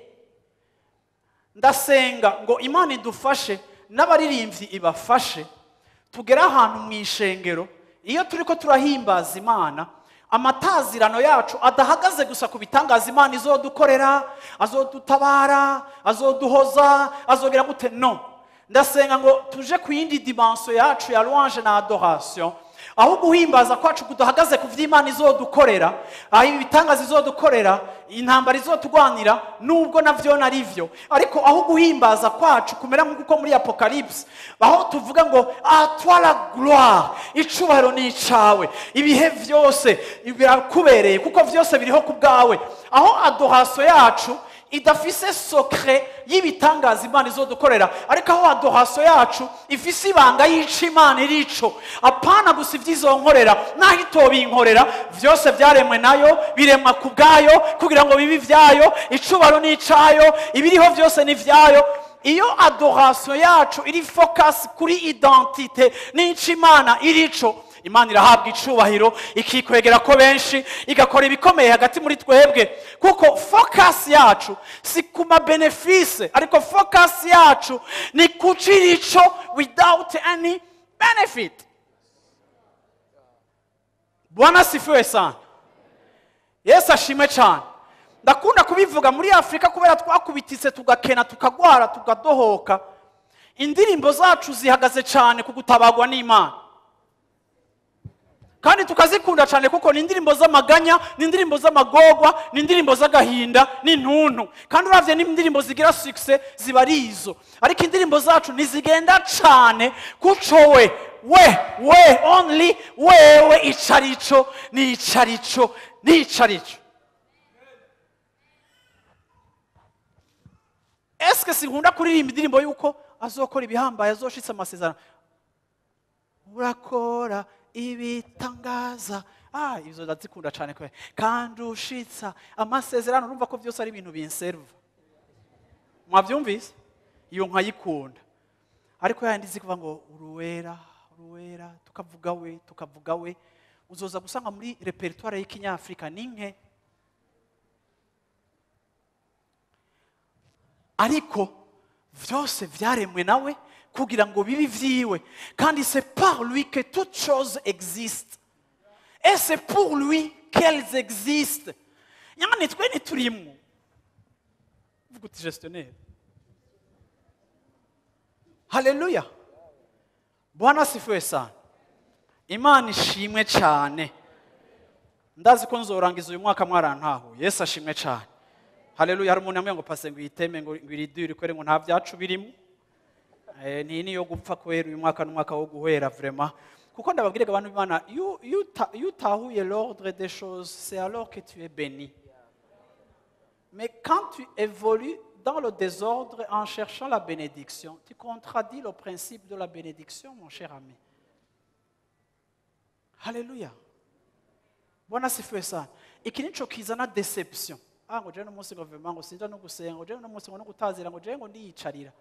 Ndasenga ngo Imana idufashe n'abaririmbyi ibafashe tugera ahantu mu ishengero iyo turiko turahimbaza Imana amatazirano yacu adahagaze gusa ku bitangaza Imana izodukorera azodutabara azoduhoza azogera gute no ndasenga ngo tuje ku yindi dimension yacu ya louange na adoration aho guhimbaza kwacu kuduhagaze ku vy'Imana izodukorera aho ibitangaza izodukorera intambara izotugwanira nubwo navyo narivyo ariko aho guhimbaza kwacu kumera nk'uko muri Apocalypse aho tuvuga ngo a toi la gloire icubahiro ni icawe ibihe vyose birakubereye kuko vyose biriho ku bwawe aho adoration yacu idafise secret y'ibitangaza Imana izodukorera ariko aho adoration yacu ifise ibanga y'ico Imana irico apana gusa ivyizonkorera naho itobinkorera vyose vyaremwe nayo biremwa ku bwayo kugira ngo bibi vyayo icubaro n'icayo ibiriho vyose ni vyayo iyo adoration yacu iri focus kuri identité n'ico Imana irico Imana irahabwa icubahiro ikikwegera ko benshi igakora ibikomeye hagati muri twebwe kuko focus yacu si kuma benefice ariko focus yacu ni kucirico without any benefit. Bwana sifiwe sana. Yesu ashimwe cyane. Ndakunda kubivuga muri Afrika kubera twakubititse tugakena tukagwara tugadohoka indirimbo zacu zihagaze cyane kugutabagwa n'Imana kandi tukazikunda cyane kuko ni indirimbo z'amaganya ni indirimbo z'amagogwa ni indirimbo z'agahinda n'intuntu kandi uravye n'indirimbo zigira success ziba arizo ariko indirimbo zacu nizigenda cyane kuco we only wewe icarico eske sinkunda kuririmba indirimbo yuko azokora ibihambaye azoshitsa amasezerano urakora ibitangaza izo ndazikunda cyane kwe kandi ushitsa amasezerano urumva ko byose ari ibintu binserva mwabyumvise iyo nkayikunda ariko yandi zikuva ngo uruwera tukavuga we uzoza gusanga muri repertoire y'ikinyafrika ninke ariko vyose vyaremwe nawe kugira ngo bibi vyiwe kandi c'est par lui que toutes choses existent et c'est pour lui qu'elles existent. Nyamani twe niturimwo vuga uti gestionnaire. Haleluya. Bwana sifiwe sana. Imana ishimwe cyane. Ndazi ko nzorangiza uyu mwaka mwarantaho. Yesu ashimwe cyane. Haleluya. Hari umuntu amwe ngo pase ngo iteme ngo iridure kwere ngo nta byacu birimo. Ni yo gupfa kwera uyu mwaka n'umwaka wo guhera vraiment. Kuko ndababwira abantu b'Imana you tahuye l'ordre des choses, c'est alors que tu es béni. Mais quand tu évolues dans le désordre en cherchant la bénédiction, tu contradis le principe de la bénédiction, mon cher ami. Alléluia. Bwana sifiwe sana. Iki nico kizana deception. Ngo je no munsi ngo vema ngo sinja no gusenga, ngo je no munsi ngo no gutazira, ngo je ngo ndiyicarira.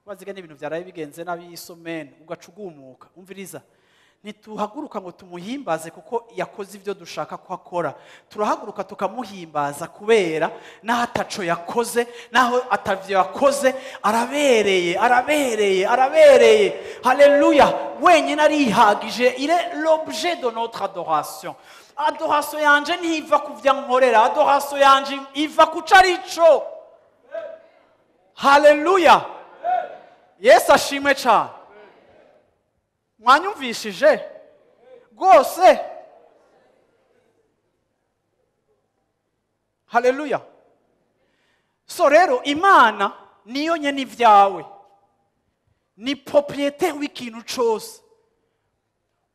Wazigana ibintu byaraye bigenze n'abisomene ugacugumuka. Umviriza. Nituhaguruka ngo tumuhimbaze kuko yakoze ivyo dushaka ko akora. Turahaguruka tukamuhimbaza kubera naho ataco yakoze, naho atavyo yakoze, arabereye. Haleluya. Wenyine arihagije, il est l'objet de notre adoration. Adoration yanje ntiva kuvya nkorera, adoration yanje iva kucarico. Haleluya. Yesu ashimwe cyane. Mwanyumvishije rwose. Haleluya. So rero Imana niyo nyene ivyawe. ni propriétaire w'ikintu cyose.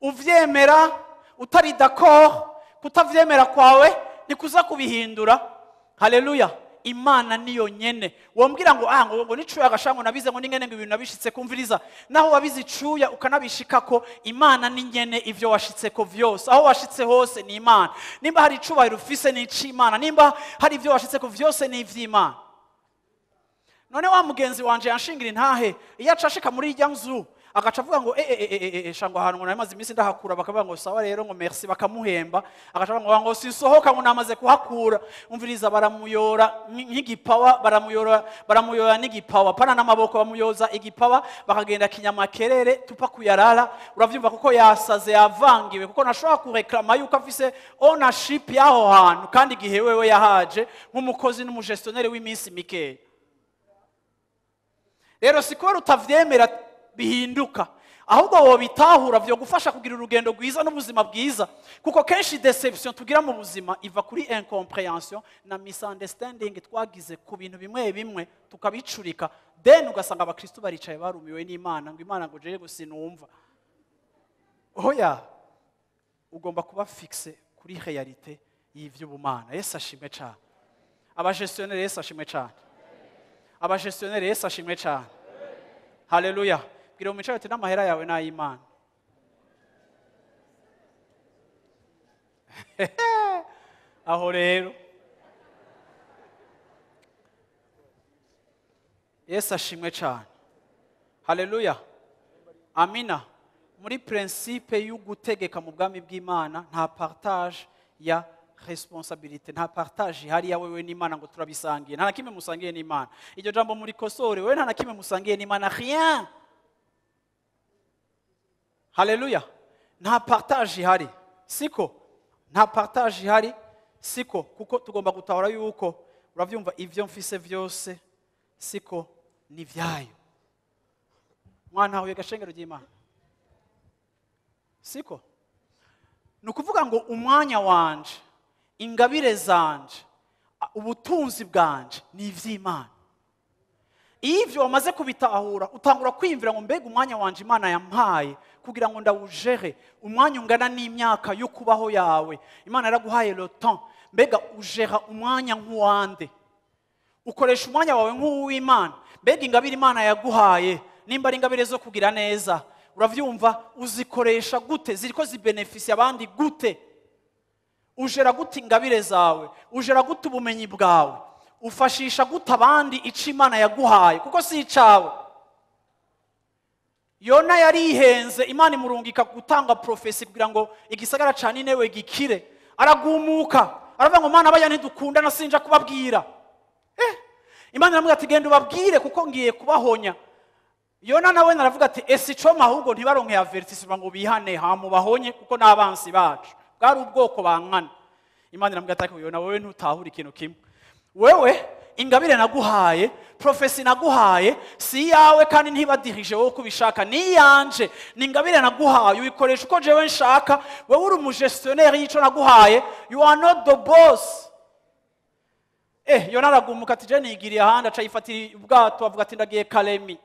Uvyemera utari d'accord, kutavyemera kwawe nikuza kubihindura. Haleluya. Imana niyo nyene. Wombwira ngo ngo nicuya agashango nabize ngo ningene ngo ibintu nabishitse kumviriza. Naho wabize icuya ukanabishikako, Imana ni nyene ivyo washitseko vyose. Aho washitse hose ni Imana. Nimba hari icubahiro ufise ni ic'Imana. Nimba hari ivyo washitseko vyose ni ivy'Imana. None wa mugenzi wanje yanshingira intahe, iyo acashika muri irya nzu agaca avuga ngo shango ahantu ngo namaze iminsi ndahakura, bakavuga ngo sawa rero ngo merci, bakamuhemba. Agaca avuga ngo sinsohoka ngo namaze kuhakura. Umviriza, baramuyora nk'igipawa, baramuyora n'igipawa, pana n'amaboko bamuyoza igipawa, bakagenda kinyamakerere tupa kuyarara. Uravyumva kuko yasaze, yavangiwe, kuko nashobora kureklama yuko afise ownership y'aho hantu, kandi igihe wewe yahaje nk'umukozi n'umugestionnaire w'iminsi mikeya. Rero sikora utavyemera bihinduka, ahubwo wo bitahura vyo gufasha kugira urugendo rwiza n'ubuzima bwiza. Kuko kenshi deception tugira mu buzima iva kuri incomprehension na misunderstanding twagize ku bintu bimwe bimwe tukabicurika, then ugasanga abakristo baricaye barumiwe n'Imana, ngo Imana ngo jewe gusinumva. Oya, ugomba kuba fixe kuri realite y'ivy'ubumana. Yesu ashimwe cyane. Abagestionnaire Yesu ashimwe cyane. Abagestionnaire Yesu ashimwe cyane. Haleluya. Bwira umwicara ati n'amahera yawe n'ay'Imana. Aho rero Yesu ashimwe cyane. Haleluya. Amina. Muri principe y'ugutegeka mu bwami bw'Imana nta partage ya responsabilité, nta partage hari ya wewe n'Imana ngo turabisangiye. Nta nakimwe musangiye n'Imana. Iryo jambo muri kosore, wewe nta nakimwe musangiye n'Imana, rien. Haleluya. Nta partage hari. Siko. Nta partage hari. Siko. Kuko tugomba gutahura yuko, uravyumva, ivyo mfise vyose siko ni vyayo. Mwana wawe gashengero ry'Imana. Siko. Nukuvuga ngo umwanya wanje, ingabire zanje, ubutunzi bwanje ni ivy'Imana. Ivyo wamaze kubitahura, utangura kwiyumvira ngo mbega umwanya wanje Imana yampaye kugira ngo ndawujere, umwanya ungana n'imyaka yo kubaho yawe. Imana yaraguhaye le temps, mbega ujera umwanya nk'uwande? Ukoresha umwanya wawe nk'uw'Imana? Mbega ingabire Imana yaguhaye, nimba ari ingabire zo kugira neza, uravyumva, uzikoresha gute? Ziriko zibenefisi abandi gute? Ujera gute ingabire zawe? Ujera gute ubumenyi bwawe? Ufashisha gute abandi ico Imana yaguhaye, kuko si icawe. Yona yarihenze, Imana imurungika gutanga profesi kugira ngo igisagara ca Ninewe gikire. Aragumuka, aravuga ngo Mana baya ntidukunda nasinja kubabwira. Imana iramubwira ati genda ubabwire kuko ngiye kubahonya. Yona nawe naravuga ati ese icoma ahubwo ntibaronke avertissement ngo bihane hamu bahonye kuko n'abansi bacu. Bwari ubwoko bankana. Imana iramubwira ati Yona wewe ntutahura ikintu kimwe. Wewe ingabire naguhaye, profesi naguhaye si yawe kandi ntibadirije wowe kubishaka, ni yanje. Ni ingabire naguhaye, uyikoresha uko jewe nshaka. Wewe uri umugestionnaire y'ico naguhaye, you are not the boss. Yona aragumuka ati je nigiriye ahandi, aca yifatira ubwato avuga ati ndagiye Kalemi.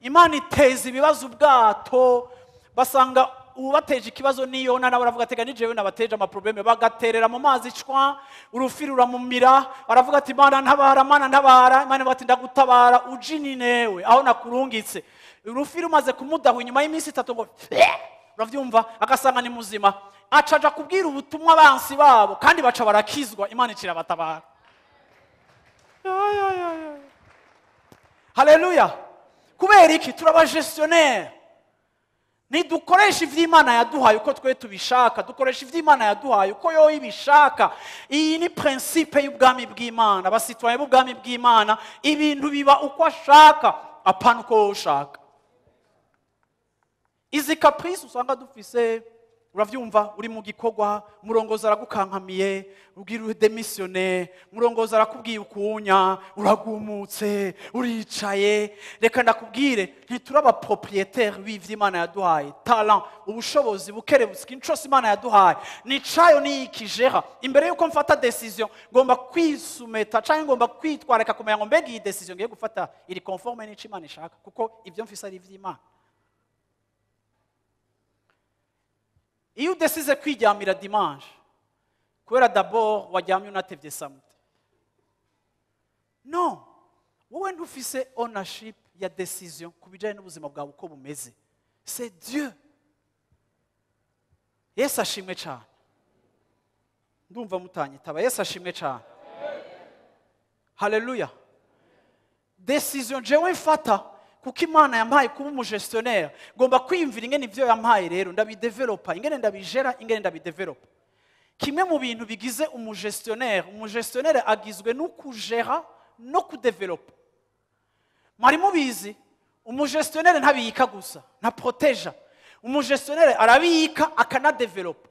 Imana iteza ibibazo ubwato, basanga ubateje ikibazo ni Yona, nawe aravuga ati gani jewe nabateje amaprobleme, bagaterera mu mazi cwa, urufi ruramumira. Aravuga ati Mana ntabara, Mana ntabara. Imana bati ndagutabara uje Ninewe aho nakurungitse. Urufi rumaze kumudaho inyuma y'iminsi 3 ngo uravyumva, agasanga ni muzima. Acaja kubwira ubutumwa abansi babo kandi baca barakizwa. Imana icira batabara. Haleluya. Kubera iki? Turabagestionnaire. Nidukoresha ivy'Imana yaduhaye uko twe tubishaka, dukoresha ivy'Imana yaduhaye uko yo ibishaka. Iyi ni principe y'ubwami bw'Imana. Abasitwaye b'ubwami bw'Imana, ibintu biba uko ashaka apana uko ushaka. Izi caprice usanga dufise uravyumva uri mu gikorwa umurongozi aragukankamiye ubwira demisiyone umurongozi arakubwiye ukunya uragumutse uricaye reka ndakubwire ntituraba propriétaire w'ivy'Imana yaduhaye talent ubushobozi bukerebutse ikintu cyose Imana yaduhaye nicayo niyikijera imbere yuko mfata decision ngomba kwisumeta canke ngomba kwitwareka kumenya ngo mbega iyi decision ngiye gufata iri conforme n'ico Imana ishaka kuko ivyo mfise ari ivy'Imana. Iyo udesize kwiryamira dimanche kubera d'abord waryamye unatevye samedi no wowe ntufise ownership ya decision kubijanye n'ubuzima bwawe uko bumeze c'est Dieu. Yesu ashimwe cyane ndumva mutanyitaba Yesu ashimwe cyane haleluya. Decision jewe mfata kuko Imana yampaye kuba umugestionnaire ngomba kwiyumvira ingene ivyo yampaye rero ndabidevelopa ingene ndabijera ingene ndabidevelopa. Kimwe mu bintu bigize umugestionnaire agizwe no kujera no kudevelopa. Mwari mubizi umugestionnaire ntabiyika gusa nta proteja umugestionnaire arabiyika akanadevelopa.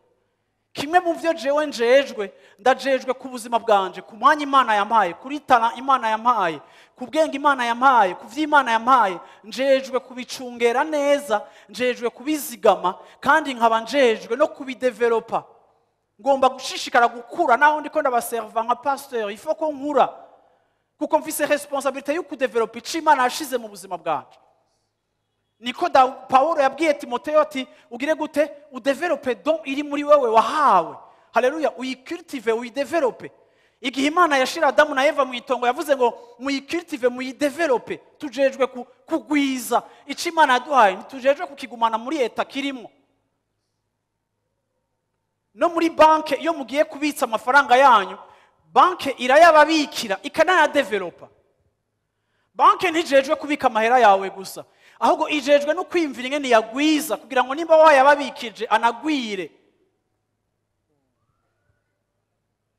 Kimwe mu vyo jewe njejwe ndajejwe ku buzima bwanje ku mwanya Imana yampaye kuri talent Imana yampaye ku bwenge Imana yampaye ku vy'Imana yampaye njejwe kubicungera neza njejwe kubizigama kandi nkaba njejwe no kubidevelopa. Ngomba gushishikara gukura naho ndiko ndabaserva nka pasteur il faut ko nkura kuko mfise responsabilité yo kudevelopa ico Imana yashize mu buzima bwanje. Niko Paulo yabwiye Timotheo ati ugire gute udevelope don iri muri wewe wahawe haleluya uyicultive uyidevelope. Igihe Imana yashira Adamu na Eva mu itongo yavuze ngo muyicultive muyidevelope tujejwe kugwiza ico Imana yaduhaye ntitujejwe kukigumana muri eta kirimo. No muri banke iyo mugiye kubitsa amafaranga yanyu banke irayababikira ikanayadevelopa. Banke ntijejwe kubika amahera yawe gusa ahubwo ijejwe no kwimvira ingene yagwiza kugira ngo nimba wayababikije anagwire.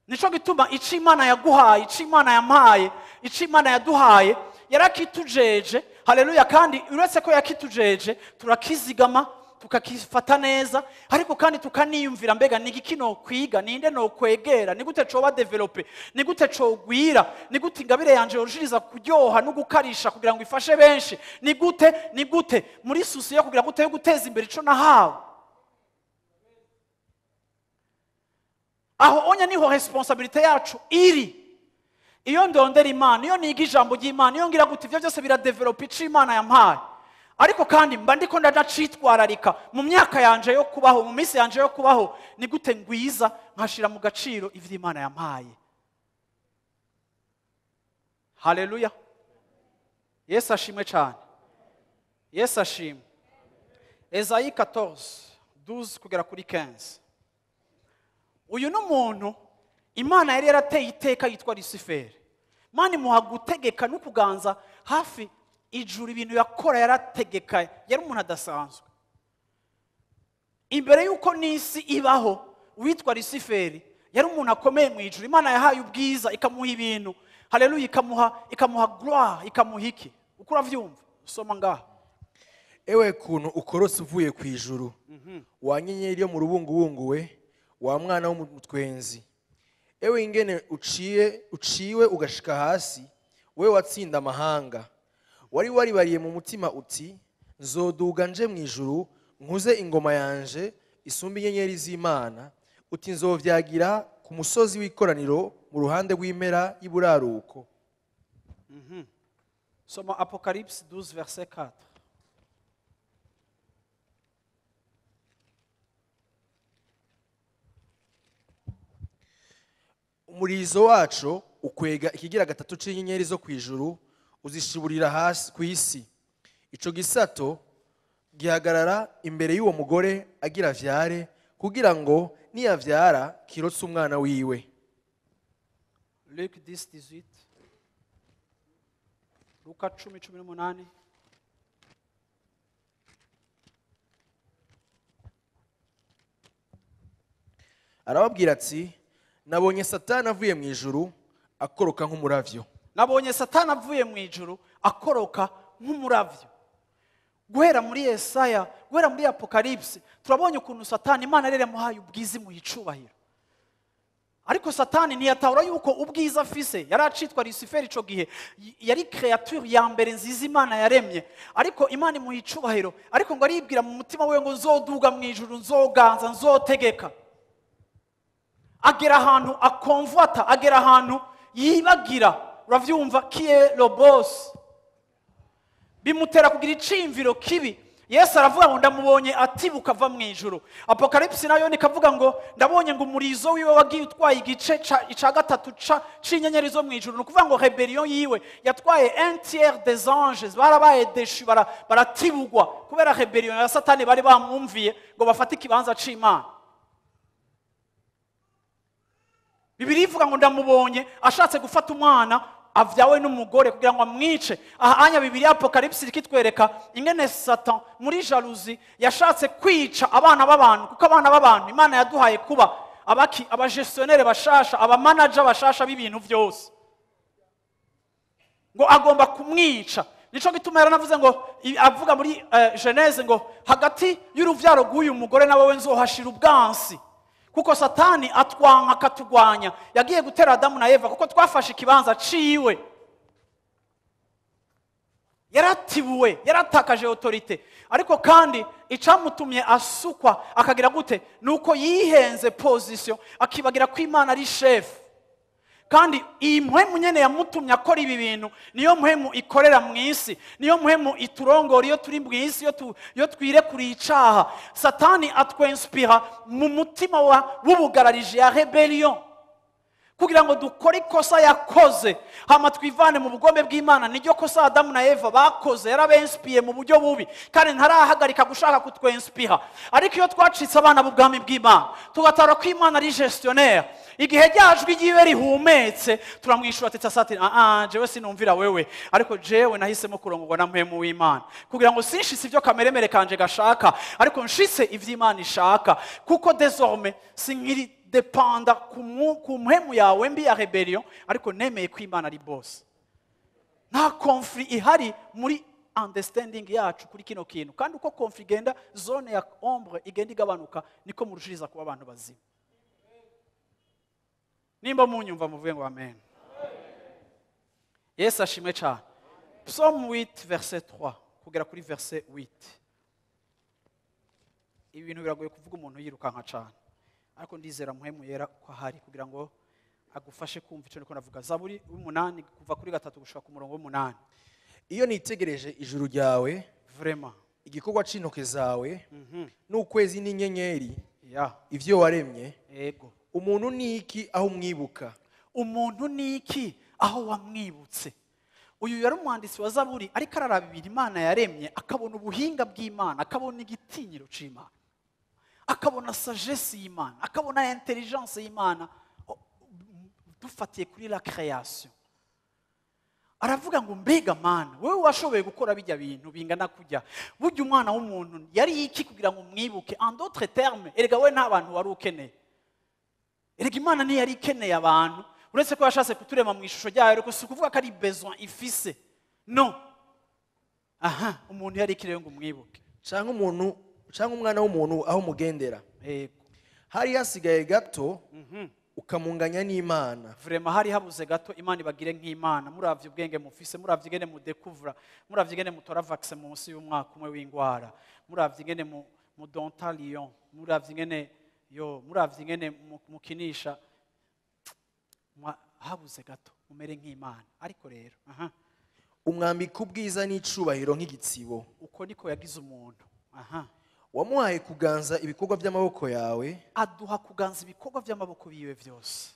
Nico gituma ico Imana yaguhaye ico Imana yampaye ico Imana yaduhaye yarakitujeje haleluya. Kandi uretse ko yakitujeje turakizigama tukakifata neza ariko kandi tukaniyumvira mbega nigiki no kwiga ninde no kwegera nigute coba develope nigute cogwira nigute ingabire yanje yorushiriza kuryoha no gukarisha kugira ngo ifashe benshi nigute muri susi yo kugira gute yo guteza imbere ico nahawe. Aho onya niho responsabilité yacu iri. Iyo ndondera Imana iyo niga ijambo ry'Imana iyo ngira gute ivyo byose biradevelopa ico Imana yampaye ariko kandi mba ndiko ndacitwararika mu myaka yanje yo kubaho mu minsi yanje yo kubaho ni gute ngwiza nkashira mu gaciro ivyo Imana yampaye. Haleluya. Yesu ashimwe cyane Yesu ashimwe. Esayi 14:12 kugera kuri 15. Uyu n'umuntu Imana yari yarateye iteka yitwa Luciferi. Imana imuha gutegeka no kuganza hafi ijuru ibintu yakora yarategeka yari umuntu adasanzwe. Imbere yuko n'isi ibaho witwa Luciferi yari umuntu akomeye mu ijuru. Imana yahaye ubwiza ikamuha ibintu haleluya ikamuha gloire ikamuha iki ukura vyumva usoma ngaho. Ewe kuntu ukorose uvuye ku ijuru wa nyenyeri yo mu rubungubunguwe wa mwana w'umutwenzi ewe ingene uciwe ugashika hasi we watsinda amahanga wari waribariye mu mutima uti nzoduga nje mu ijuru nkuze ingoma yanje isumba inyenyeri z'Imana uti nzovyagira ku musozi w'ikoraniro mu ruhande rw'impera y'iburaruko. Soma Apocalypse 12 verset 4. Umurizo wacu ukwega ikigira gatatu c'inyenyeri zo kwijuru uzishiburira hasi ku isi. Ico gisato gihagarara imbere y'uwo mugore agira vyare kugira ngo niyavyara kirotse umwana wiwe. Luc 10:18. Luka 10:18. Arababwira ati nabonye Satani avuye mu ijuru akoroka nk'umuravyo. Nabonye Satani avuye mu ijuru akoroka nk'umuravyo. guhera muri Yesaya, guhera muri Apocalypse, turabonye ukuntu Satani Imana rero yamuhaye ubwiza mu icubahiro. Ariko Satani ntiyatahura yuko ubwiza afise, yari acitwa Lucifer ico gihe, yari creature ya mbere nziza Imana yaremye, ariko Imana imuha icubahiro, ariko ngo aribwira mu mutima we ngo nzoduga mu ijuru, nzoganza, nzotegeka. Agera ahantu akonvata, agera ahantu yibagira, uravyumva, qui est le boss. Bimutera kugira icimviro kibi. Yesu aravuga ngo ndamubonye atibuka ava mu ijuru. Apocalypse nayo nikavuga ngo ndabonye ngo umurizo wiwe wagiye utwaye igice ca gatatu c'inyenyeri zo mu ijuru. Nukuvuga ngo rebellion yiwe yatwaye 1/3 des anges, barabaye deshu, baratibugwa kubera rebellion ya Satani, bari bamwumviye ngo bafate ikibanza c'Imana. Bibiliya ivuga ngo ndamubonye ashatse gufata umwana avyawe n'umugore kugira ngo amwice. Aha anya Bibiliya Apocalypse ikitwereka ingene Satan muri jalousie yashatse kwica abana b'abantu, kuko abana b'abantu Imana yaduhaye kuba abagestionnaire bashasha, abamanager bashasha b'ibintu byose, ngo agomba kumwica. Nico gituma yaranavuze ngo, avuga muri Genese ngo hagati y'uruvyaro rw'uyu mugore nawe we nzohashira ubwansi, kuko Satani atwanka akatugwanya. Yagiye gutera Adamu na Eva kuko twafashe ikibanza ciwe, yaratibuwe, yaratakaje autorite. Ariko kandi icamutumye asukwa akagira gute, nuko yihenze position, akibagira ko Imana ari chef. Kandi iyi mpwemu nyene yamutumye akora ibi bintu niyo mpwemu ikorera mu isi, niyo mpwemu iturongora iyo turi mu isi, iyo twirekuriye icaha. Satani atwenspira mu mutima w'ubugararije ya rebellion, kugira ngo dukore ikosa yakoze, hama twivane mu bugombe bw'Imana. Niryo kosa Adamu na Eva bakoze, yarabenspiye mu buryo bubi, kandi ntarahagarika gushaka kutwenspira. Ariko iyo twacitse abana b'ubwami bw'Imana, tugatara ko Imana ari gestionnaire, igihe ryajwi ryiwe rihumetse turamwishura ati Satani, jewe sinumvira wewe, ariko jewe nahisemo kurongorwa na mpwemu w'Imana, kugira ngo sinshise ivyo kameremere kanje gashaka, ariko nshise ivy'Imana ishaka. Kuko désormais sinkiri dependa ku mpwemu yawe mbi ya rebellion, ariko nemeye ko Imana ari boss. Nta conflict ihari muri understanding yacu kuri kino kintu, kandi uko conflict igenda, zone ya ombre igenda igabanuka, niko murushiriza kuba abantu bazima. Nimba munyumva muvuge ngo amen. Yesu ashimwe cyane. Psalm 8 verset 3 kugera kuri verset 8. Ibi bintu biragoye kuvuga umuntu yirukanka cyane, ariko ndizera mpwemu yera ko ahari kugira ngo agufashe kumva icyo niko navuga. Zaburi 8 kuva kuri 3 gushika ku murongo 8. Iyo nitegereje ijuru ryawe, Vraiment igikorwa c'intoke zawe, n'ukwezi n'inyenyeri, ivyo waremye, yego, umuntu niki aho umwibuka? Umuntu niki aho wamwibutse? Uyu yari umwanditsi wa Zaburi, ariko ararabira Imana yaremye, akabona ubuhinga bw'Imana, akabona igitinyiro c'Imana, akabona sagesse y'Imana, akabona intelligence y'Imana. Dufatiye kuri la création, aravuga ngo mbega Mana, wewe washoboye gukora bijya bintu bingana kujya, burya umwana w'umuntu yari iki kugira ngo umwibuke? En d'autres termes, erega we nta bantu wari ukeneye. Erega Imana ni yari ikeneye abantu, uretse ko yashatse kuturema mu ishusho ryayo, ariko si kuvuga ko ari besoin ifise. No. Umuntu yari ikeneye ngo umwibuke. Canke umwana w'umuntu aho mugendera. Yego. Hari hasigaye gato, ukamunganya n'Imana. Vraiment hari habuze gato Imana ibagire nk'Imana. Muravye ubwenge mufise, muravye ingene mu découvre, muravye ingene mutora vaccine mu munsi y'umwaka umwe w'ingwara, muravye ingene mu donta lion, muravye ingene mukinisha, habuze gato umere nk'Imana. Ariko rero umwambika ubwiza n'icubahiro nk'igitsibo. Uko niko yagize umuntu. Wamuhaye kuganza ibikorwa by'amaboko yawe, aduha kuganza ibikorwa by'amaboko biwe byose.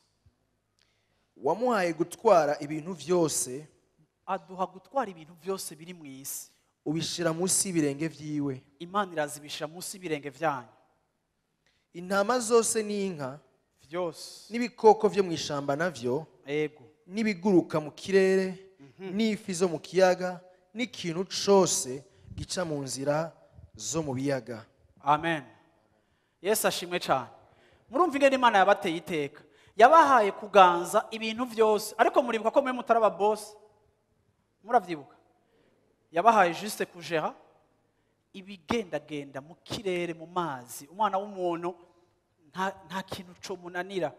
Wamuhaye gutwara ibintu byose, aduha gutwara ibintu byose biri mu isi, ubishira munsi y'ibirenge vyiwe. Imana irazibishira munsi y'ibirenge vyanyu. Intama zose n'inka byose, n'ibikoko vyo mu ishamba navyo, yego, n'ibiguruka mu kirere, n'ifi zo mu kiyaga, n'ikintu cose gica mu nzira zo mu biyaga. Amen. Yesu ashimwe cyane. Murumva ingene Imana yabateye iteka, yabahaye kuganza ibintu byose. Ariko muribuka ko mwe mutaraba boss, muravyibuka? Yabahaye juste kugera, ibigendagenda mu kirere mu mazi. Umwana w'umuntu nta kintu cyo munanira,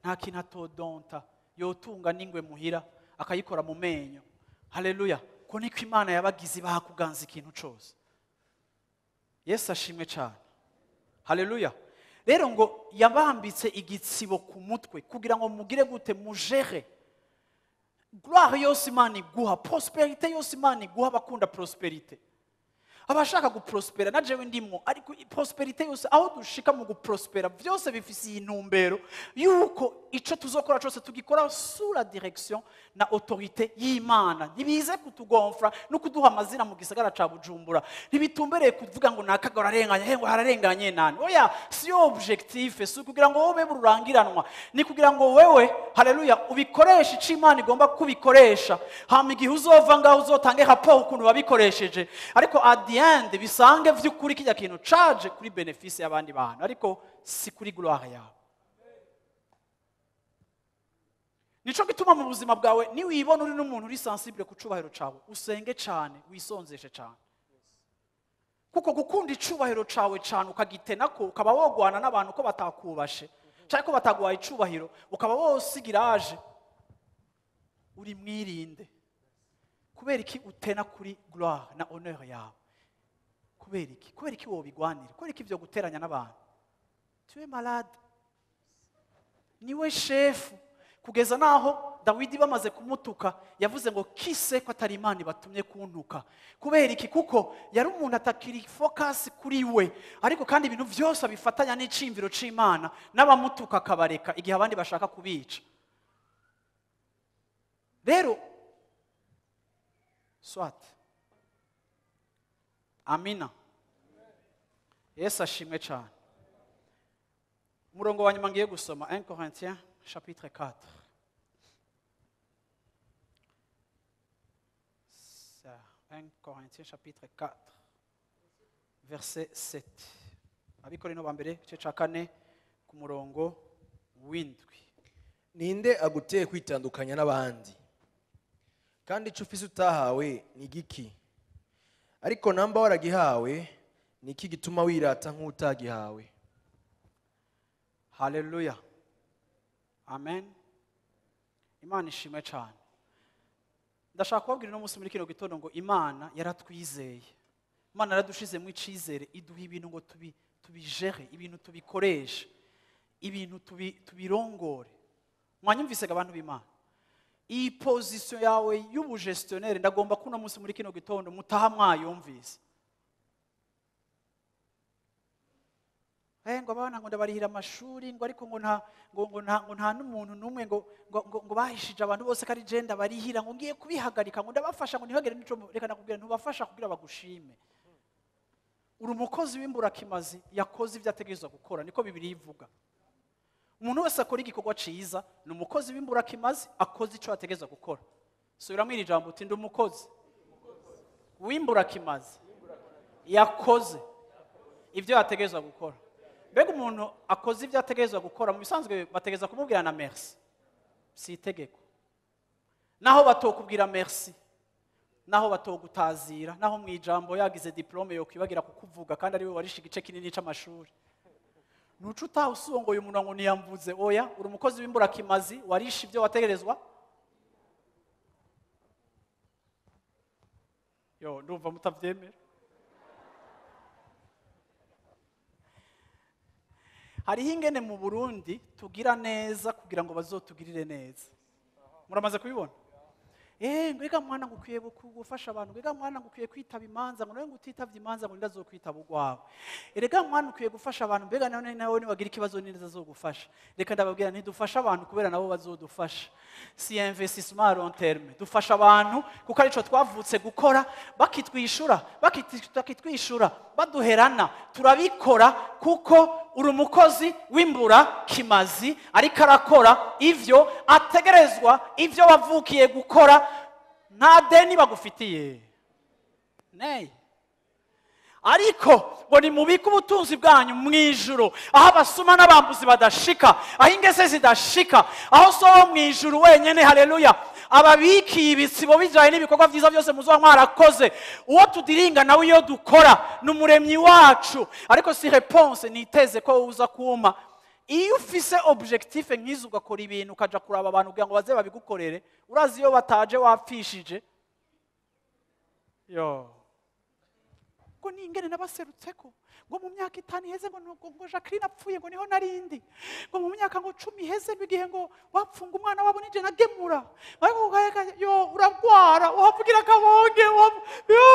nta kintu atodonta, yotunga n'ingwe muhira akayikora mu menyo. Haleluya. Ko niko Imana yabagize bakuganza ikintu cyose. Yesu ashimwe cyane. Haleluya. Rero ngo yabambitse igitsibo ku mutwe kugira ngo mugire gute mujere. Gloire yose Imana iguha, prosperité yose Imana iguha, bakunda prosperité. Abashaka guprospera na jewe ndimo, ariko prosperité yose aho dushika mu guprospera byose bifise intumbero yuko ico tuzokora cyose tugikora sous la direction na autorité y'Imana. Ntibize kutugonfra no kuduha amazina mu gisagara ca Bujumbura, ntibitumbereye kuvuga ngo nakagora arenganya, hengo hararenganye nani. Oya, si objectif, si kugira ngo wowe burangiranwa, ni kugira ngo wewe, haleluya, ubikoresha ico Imana igomba kubikoresha. Hama igihe uzova ngaho uzotange rapport ukuntu wabikoresheje, ariko end bisange vy'ukuri kijya kintu charge kuri benefice y'abandi bantu, ariko si kuri gloire yawe. Nico gituma mu buzima bwawe ni wibona uri n'umuntu uri sensible ku cubahiro cawe, usenge cyane, wisonzeshe cyane. Kuko gukunda icubahiro cawe cyane ukagitenako, ukaba wogwana n'abantu ko batakubashe cyangwa ko batagwaye icubahiro, ukaba wosigiraje, uri mwirinde. Kubera iki utena kuri gloire na honneur yawe? Kubera iki wobigwanira? Kubera iki byo guteranya n'abantu? Tu es malade. Niwe chef kugeza naho Dawidi bamaze kumutuka yavuze ngo kise ko atari Imana batumye kuntuka. Kubera iki? Kuko yari umuntu atakiri focus kuri we, ariko kandi ibintu byose abifatanya n'icimviro c'Imana, n'abamutuka akabareka igihe abandi bashaka kubica. Rero swat. Amina. Yesu ashimwe cyane. Umurongo wa nyuma ngiye gusoma 1 Corinthiens chapitre 4. 1 Corinthiens chapitre 4 verset 7. Abikorino ba mbere igice ca 4 ku murongo w'indwi. Ninde aguteye kwitandukanya n'abandi? Kandi icyo ufise utahawe ni giki? Ariko namba waragihawe ni iki gituma wirata nk'utagihawe? Haleluya. Amen. Imana ishimwe cyane. Ndashaka kubabwira no munsi muri kino gitondo ngo Imana yaratwizeye. Imana yaradushize mu icizere, iduha ibintu ngo tubijere, ibintu tubikoreshe, ibintu tubirongore. Mwanyumvise abantu b'Imana. Iyi position yawe y'ubugestionnaire ndagomba kuno munsi muri kino gitondo mutaha mwayumvise. Ngo abana ngo ndabarihira amashuri ngo ariko ngo nta n'umuntu n'umwe ngo bahishije abantu bose kari genda barihira ngo ngiye kubihagarika ngo ndabafasha ngo ntibagere nico reka nakubwira ntubafasha kugira bagushime. Uri umukozi w'imburakimazi yakoze ibyo ategerezwa gukora, niko Bibiliya ivuga. Umuntu wese akora igikorwa ciza ni umukozi w'imburakimazi akoze ico ategerezwa gukora. Subiramo iri jambo uti ndi umukozi w'imburakimazi yakoze ibyo ategerezwa gukora. Mbega umuntu akoze ibyo ategerezwa gukora mu bisanzwe bategeza kumubwira na merci. Si itegeko. Naho batokubwira merci, naho batogutazira, naho mu ijambo yagize diplome yo kwibagira kukuvuga kandi ari we warishe igice kinini c'amashuri. Nucu utawusongoye umuntu ngo niyamvuze. Oya, uri umukozi w'imburakimazi warishe ibyo wategerezwa. Yo, ndumva mutavyemera. Hariho ingene mu Burundi tugira neza kugira ngo bazotugirire neza. Muramaze kubibona? Ngwega mwana ngukwiye gufasha abantu, ngwega mwana ngukwiye kwitaba imanza, ngo nawe ngutitavye imanza ngo ndazokwitaba ugwawe. Erega mwana ukwiye gufasha abantu, mbega nawe nibagira ikibazo neza azogufasha. Reka ndababwira ntidufasha abantu kubera nabo bazodufasha. Si investissement à long terme. Dufasha abantu kuko arico twavutse gukora, bakitwishura, baduherana, turabikora kuko uri umukozi w'imbura kimazi ariko arakora ivyo ategerezwa, ivyo wavukiye gukora, nta deni bagufitiye. Nei. Ariko ngo nimubike ubutunzi bwanyu mwijuru, aho abasuma n'abambuzi badashika, aho ingese zidashika, aho so mwijuru wenyene, haleluya, ababikiye ibitsibo bijyanye n'ibikorwa byiza byose muzoba mwarakoze. Uwo tudiringa nawe iyo dukora ni umuremyi wacu. Ariko si reponse niteze ko uza kuma. Iyo ufise objectif nk'izo ugakora ibintu ukaja kuraba abantu kugira ngo baze babigukorere, urazi iyo bataje wapfishije. Yo. Ngo ningene nabaserutseko. Ngo mu myaka 5 iheze ngo Jacqueline apfuye ngo niho narindi. Ngo mu myaka ngo 10 iheze bigihe ngo wapfunga umwana wabo nije nagemura. Yo uragwara uhavugira akabonge. Yo.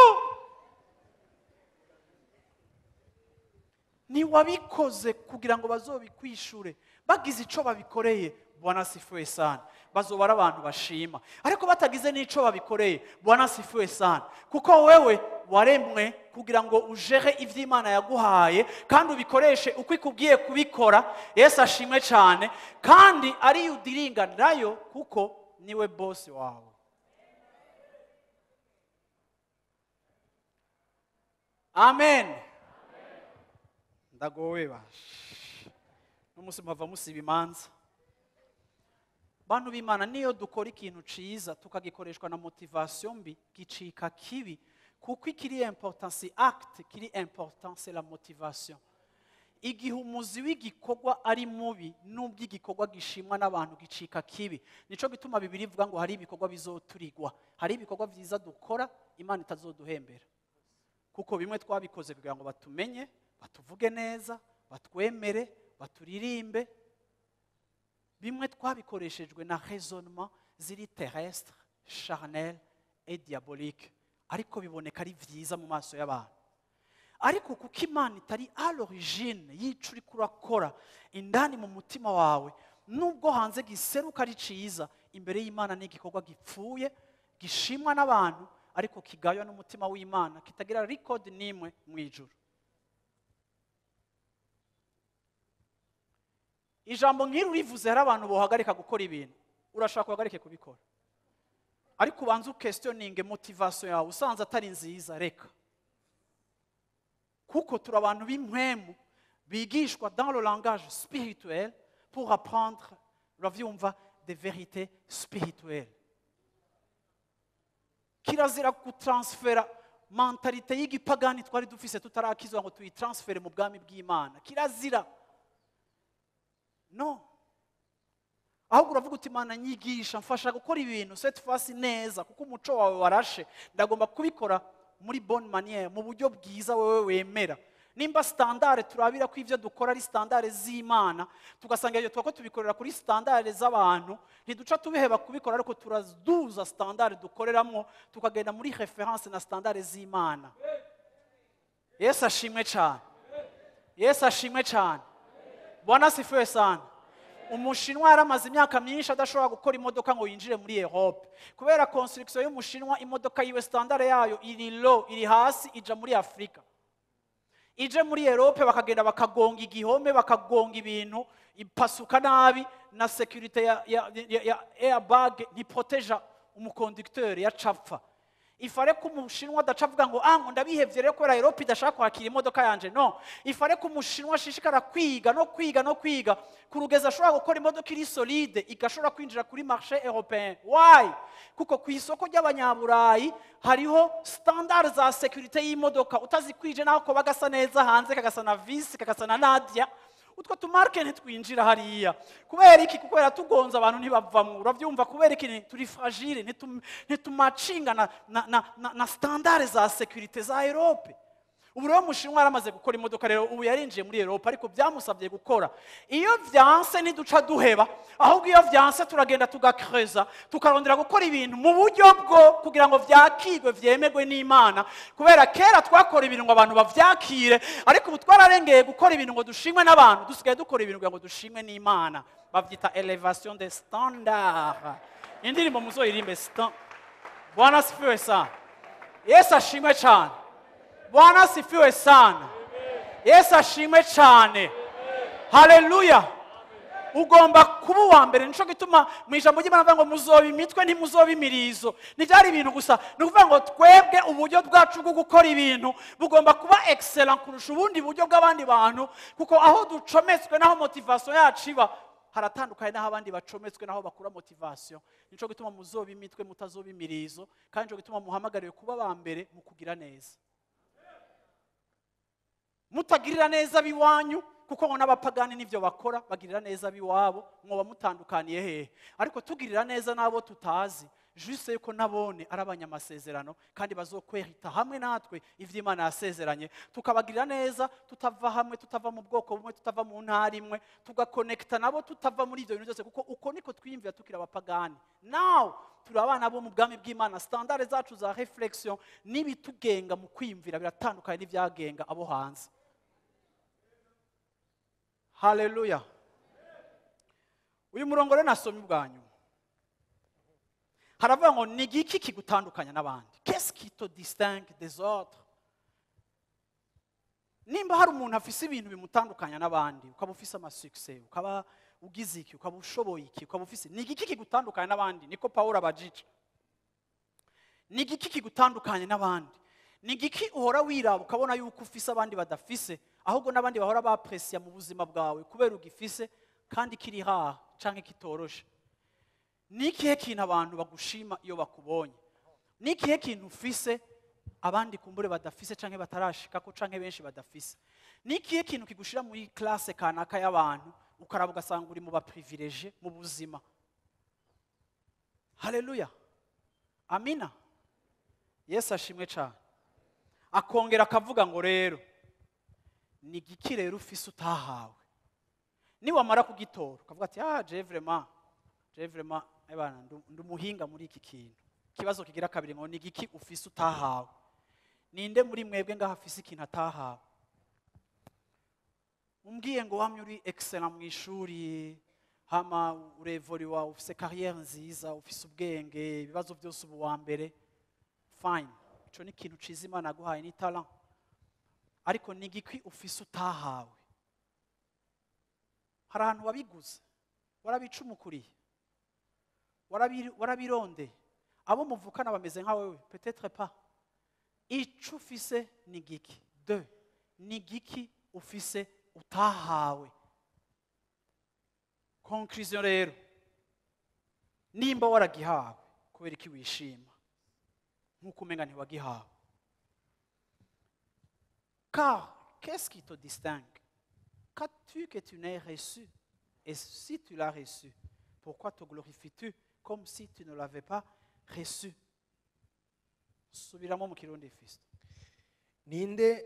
Ni wabikoze kugira ngo bazobikwishure. Bagize ico babikoreye, Bwana asifiwe sana. Bazobara abantu bashima. Ariko batagize n'ico babikoreye, Bwana asifiwe sana. Kuko wewe waremwe kugira ngo ujere ivy'Imana yaguhaye kandi ubikoreshe uko ikubwiye kubikora. Yesu ashimwe cyane. Kandi ari udiringa nayo kuko niwe boss wawe. Amen. Ndagowe basha. N'umunsi mpava musiba imanza. Bantu b'Imana niyo dukora ikintu ciza tukagikoreshwa na motivation mbi gicika kibi, kuko ikiri important si acte, kiri important c'est la motivation. Igihe umuzi w'igikorwa ari mubi n'ubwo igikorwa gishimwa n'abantu gicika kibi. Nico gituma Bibiliya ivuga ngo hari ibikorwa bizoturigwa, hari ibikorwa byiza dukora Imana itazoduhembera. Kuko bimwe twabikoze kugira ngo batumenye, batuvuge neza, batwemere, baturirimbe. Bimwe twabikoreshejwe na raisonnement ziri terrestre, charnel et diabolique. Ariko biboneka ari vyiza mu maso y'abantu. Ariko kuko Imana itari à l'origine y'ico uri kurakora indani mu mutima wawe, nubwo hanze giseruka ari ciza, imbere y'Imana ni igikorwa gipfuye, gishimwa n'abantu, ariko kigaywa n'umutima w'Imana, kitagira record nimwe mwijuru. Ijambo nk'iri rivuze hari abantu bohagarika gukora ibintu, urashaka kuhagarike kubikora. Ariko ubanza questioning motivation yawe, usanze atari nziza reka. Kuko turi abantu b'impwemu bigishwa dans le langage spirituel pour apprendre, uravyumva, des vérités spirituelles. Kirazira kutransfera mentalite y'igipagani twari dufise tutarakizwa ngo tuyitransfere mu bwami bw'Imana. Kirazira. No. Ahubwo uravuga uti Imana nyigisha, mfasha gukora ibintu cette fois neza, kuko umuco wawe warashe, ndagomba kubikora muri bonne manière, mu buryo bwiza wewe wemera. Nimba standard turabira ko ivyo dukora ari standard z'Imana, tugasanga iyo twako tubikorera kuri standard z'abantu, ntiduca tubiheba kubikora, ariko turaduza standard dukoreramo, tukagenda muri reference na standard z'Imana. Yesu ashimwe cyane. Yesu ashimwe cyane. Bwana asifiwe sana. Umushinwa yaramaze imyaka myinshi adashobora gukora imodoka ngo yinjire muri Europe. Kubera construction y'umushinwa, imodoka yiwe standard yayo iri low, iri hasi, ija muri Afrika. Ije muri Europe bakagenda bakagonga igihome, bakagonga ibintu, ipasuka nabi, na security ya airbag ntiproteja umuconducteur yacapfa. Ifare ko umushinwa adacavuga ngo ngo ndabihevye rero kubera Europe idashaka kwakira imodoka yanje. No, ifare ko umushinwa ashishikara kwiga no kwiga kurugeza ashobora gukora imodoka iri solide igashobora kwinjira kuri marché européen. Why? Kuko ku isoko ry'abanyaburayi hariho standard za security y'imodoka, utazikwije naho ko bagasa neza hanze, kagasa na Visi, kagasa na Nadia, utwo tumarke ntitwinjira hariya. Kubera iki? Kuko yaratugonza abantu ntibavamwe. Uravyumva? Kubera iki? Turi fragile, ntitumacinga na standard za security za Europe. Ubu rero umushinwa yaramaze gukora imodoka, rero ubu yarinjiye muri Europe, ariko byamusabye gukora. Iyo vyanse ntiduca duheba, ahubwo iyo vyanse turagenda tugakreza, tukarondera gukora ibintu mu buryo bwo kugira ngo vyakigwe, vyemegwe n'Imana. Kubera kera twakora ibintu ngo abantu bavyakire, ariko ubu twararengeye gukora ibintu ngo dushimwe n'abantu, dusigaye dukora ibintu kugira ngo dushimwe n'Imana. Bavyita elevation des standards. Indirimbo muzoyirimbe stand. Bwana asifiwe sana. Yesu ashimwe cyane. Bwana asifiwe sana. Yesu ashimwe cyane. Haleluya. Ugomba kuba uwa mbere. Nico gituma mu ijambo ry'Imana bavuga ngo muzoba imitwe ntimuzoba imirizo. Ntibyari ibintu gusa, ni ukuvuga ngo twebwe uburyo bwacu bwo gukora ibintu bugomba kuba excellent kurusha ubundi buryo bw'abandi bantu, kuko aho ducometswe naho motivation yacu iba, haratandukanye n'aho abandi bacometswe n'aho bakura motivation. Nico gituma muzoba imitwe mutazoba imirizo, kandi nico gituma muhamagariwe kuba ba mbere mu kugira neza. Mutagirira neza biwanyu kuko ngo n'abapagani nivyo bakora, bagirira neza biwabo, mwoba mutandukaniye hehe? Ariko tugirira neza nabo tutazi, juste yuko nabone arabanya amasezerano kandi bazokwerita hamwe natwe ivy'Imana yasezeranye, tukabagirira neza, tutava hamwe, tutava mu bwoko bumwe, tutava mu ntara imwe, tugakonekta nabo, tutava muri ivyo bintu byose, kuko uko niko twiyumvira tukira abapagani. Now turi abana bo mu bwami bw'Imana, standard zacu za reflexion n'ibitugenga mu kwiyumvira biratandukanye n'ivyagenga abo hanze. Haleluya. Uyu murongo rero nasomye ubwanyu. Haravuga ngo ni igiki kigutandukanya n'abandi? Qu'est-ce qui te distingue des autres? Nimba hari umuntu afise ibintu bimutandukanya n'abandi, ukaba ufise amasuccess, ukaba ugize iki, ukaba ushoboye iki, ukaba ufise, ni igiki kigutandukanya n'abandi? Niko Pawulo abajije. Ni igiki kigutandukanya n'abandi? Ni igiki uhora wiraba ukabona yuko ufise abandi badafise, ahubwo n'abandi bahora bapresiya mu buzima bwawe kubera ugifise kandi kiri haha canke kitoroshe? Ni ikihe kintu abantu bagushima iyo bakubonye? Ni ikihe kintu ufise abandi kumbure badafise canke batarashikako canke benshi badafise? Ni ikihe kintu kigushira muri classe kanaka y'abantu ukaraba ugasanga uri mu baprivilege mu buzima? Haleluya. Amina. Yesu ashimwe cyane. Akongera akavuga ngo rero ni igiki rero ufise utahawe? Niwamara kugitora ukavuga ati je vraiment ebana ndumuhinga muri iki kintu. Kibazo kigira kabiri ngo ni igiki ufise utahawe? Ninde muri mwebwe ngaha afise ikintu atahawe? Umbwiye ngo wamye uri excellent mu ishuri, hama urevoriwa, ufise carrière nziza, ufise ubwenge, ibibazo byose ubu wa mbere, fine. Ico ni ikintu ciza Imana yaguhaye, ni talent. Ariko ni igiki ufise utahawe? Hari ahantu wabiguze, warabicumukuriye, warabirondeye, abo muvukana bameze nka wewe, peut-être pas. Ico ufise ni igiki? Deux, ni igiki ufise utahawe? Conclusion rero, nimba waragihawe kubera iki wishima nk'uko umenga ntiwagihawe? Car qu'est-ce qui te distingue? Qu'as-tu que tu n'aies reçu? Et si tu l'as reçu, pourquoi te glorifies-tu comme si tu ne l'avais pas reçu? Subiramo mu Kirundi Fisto. Ninde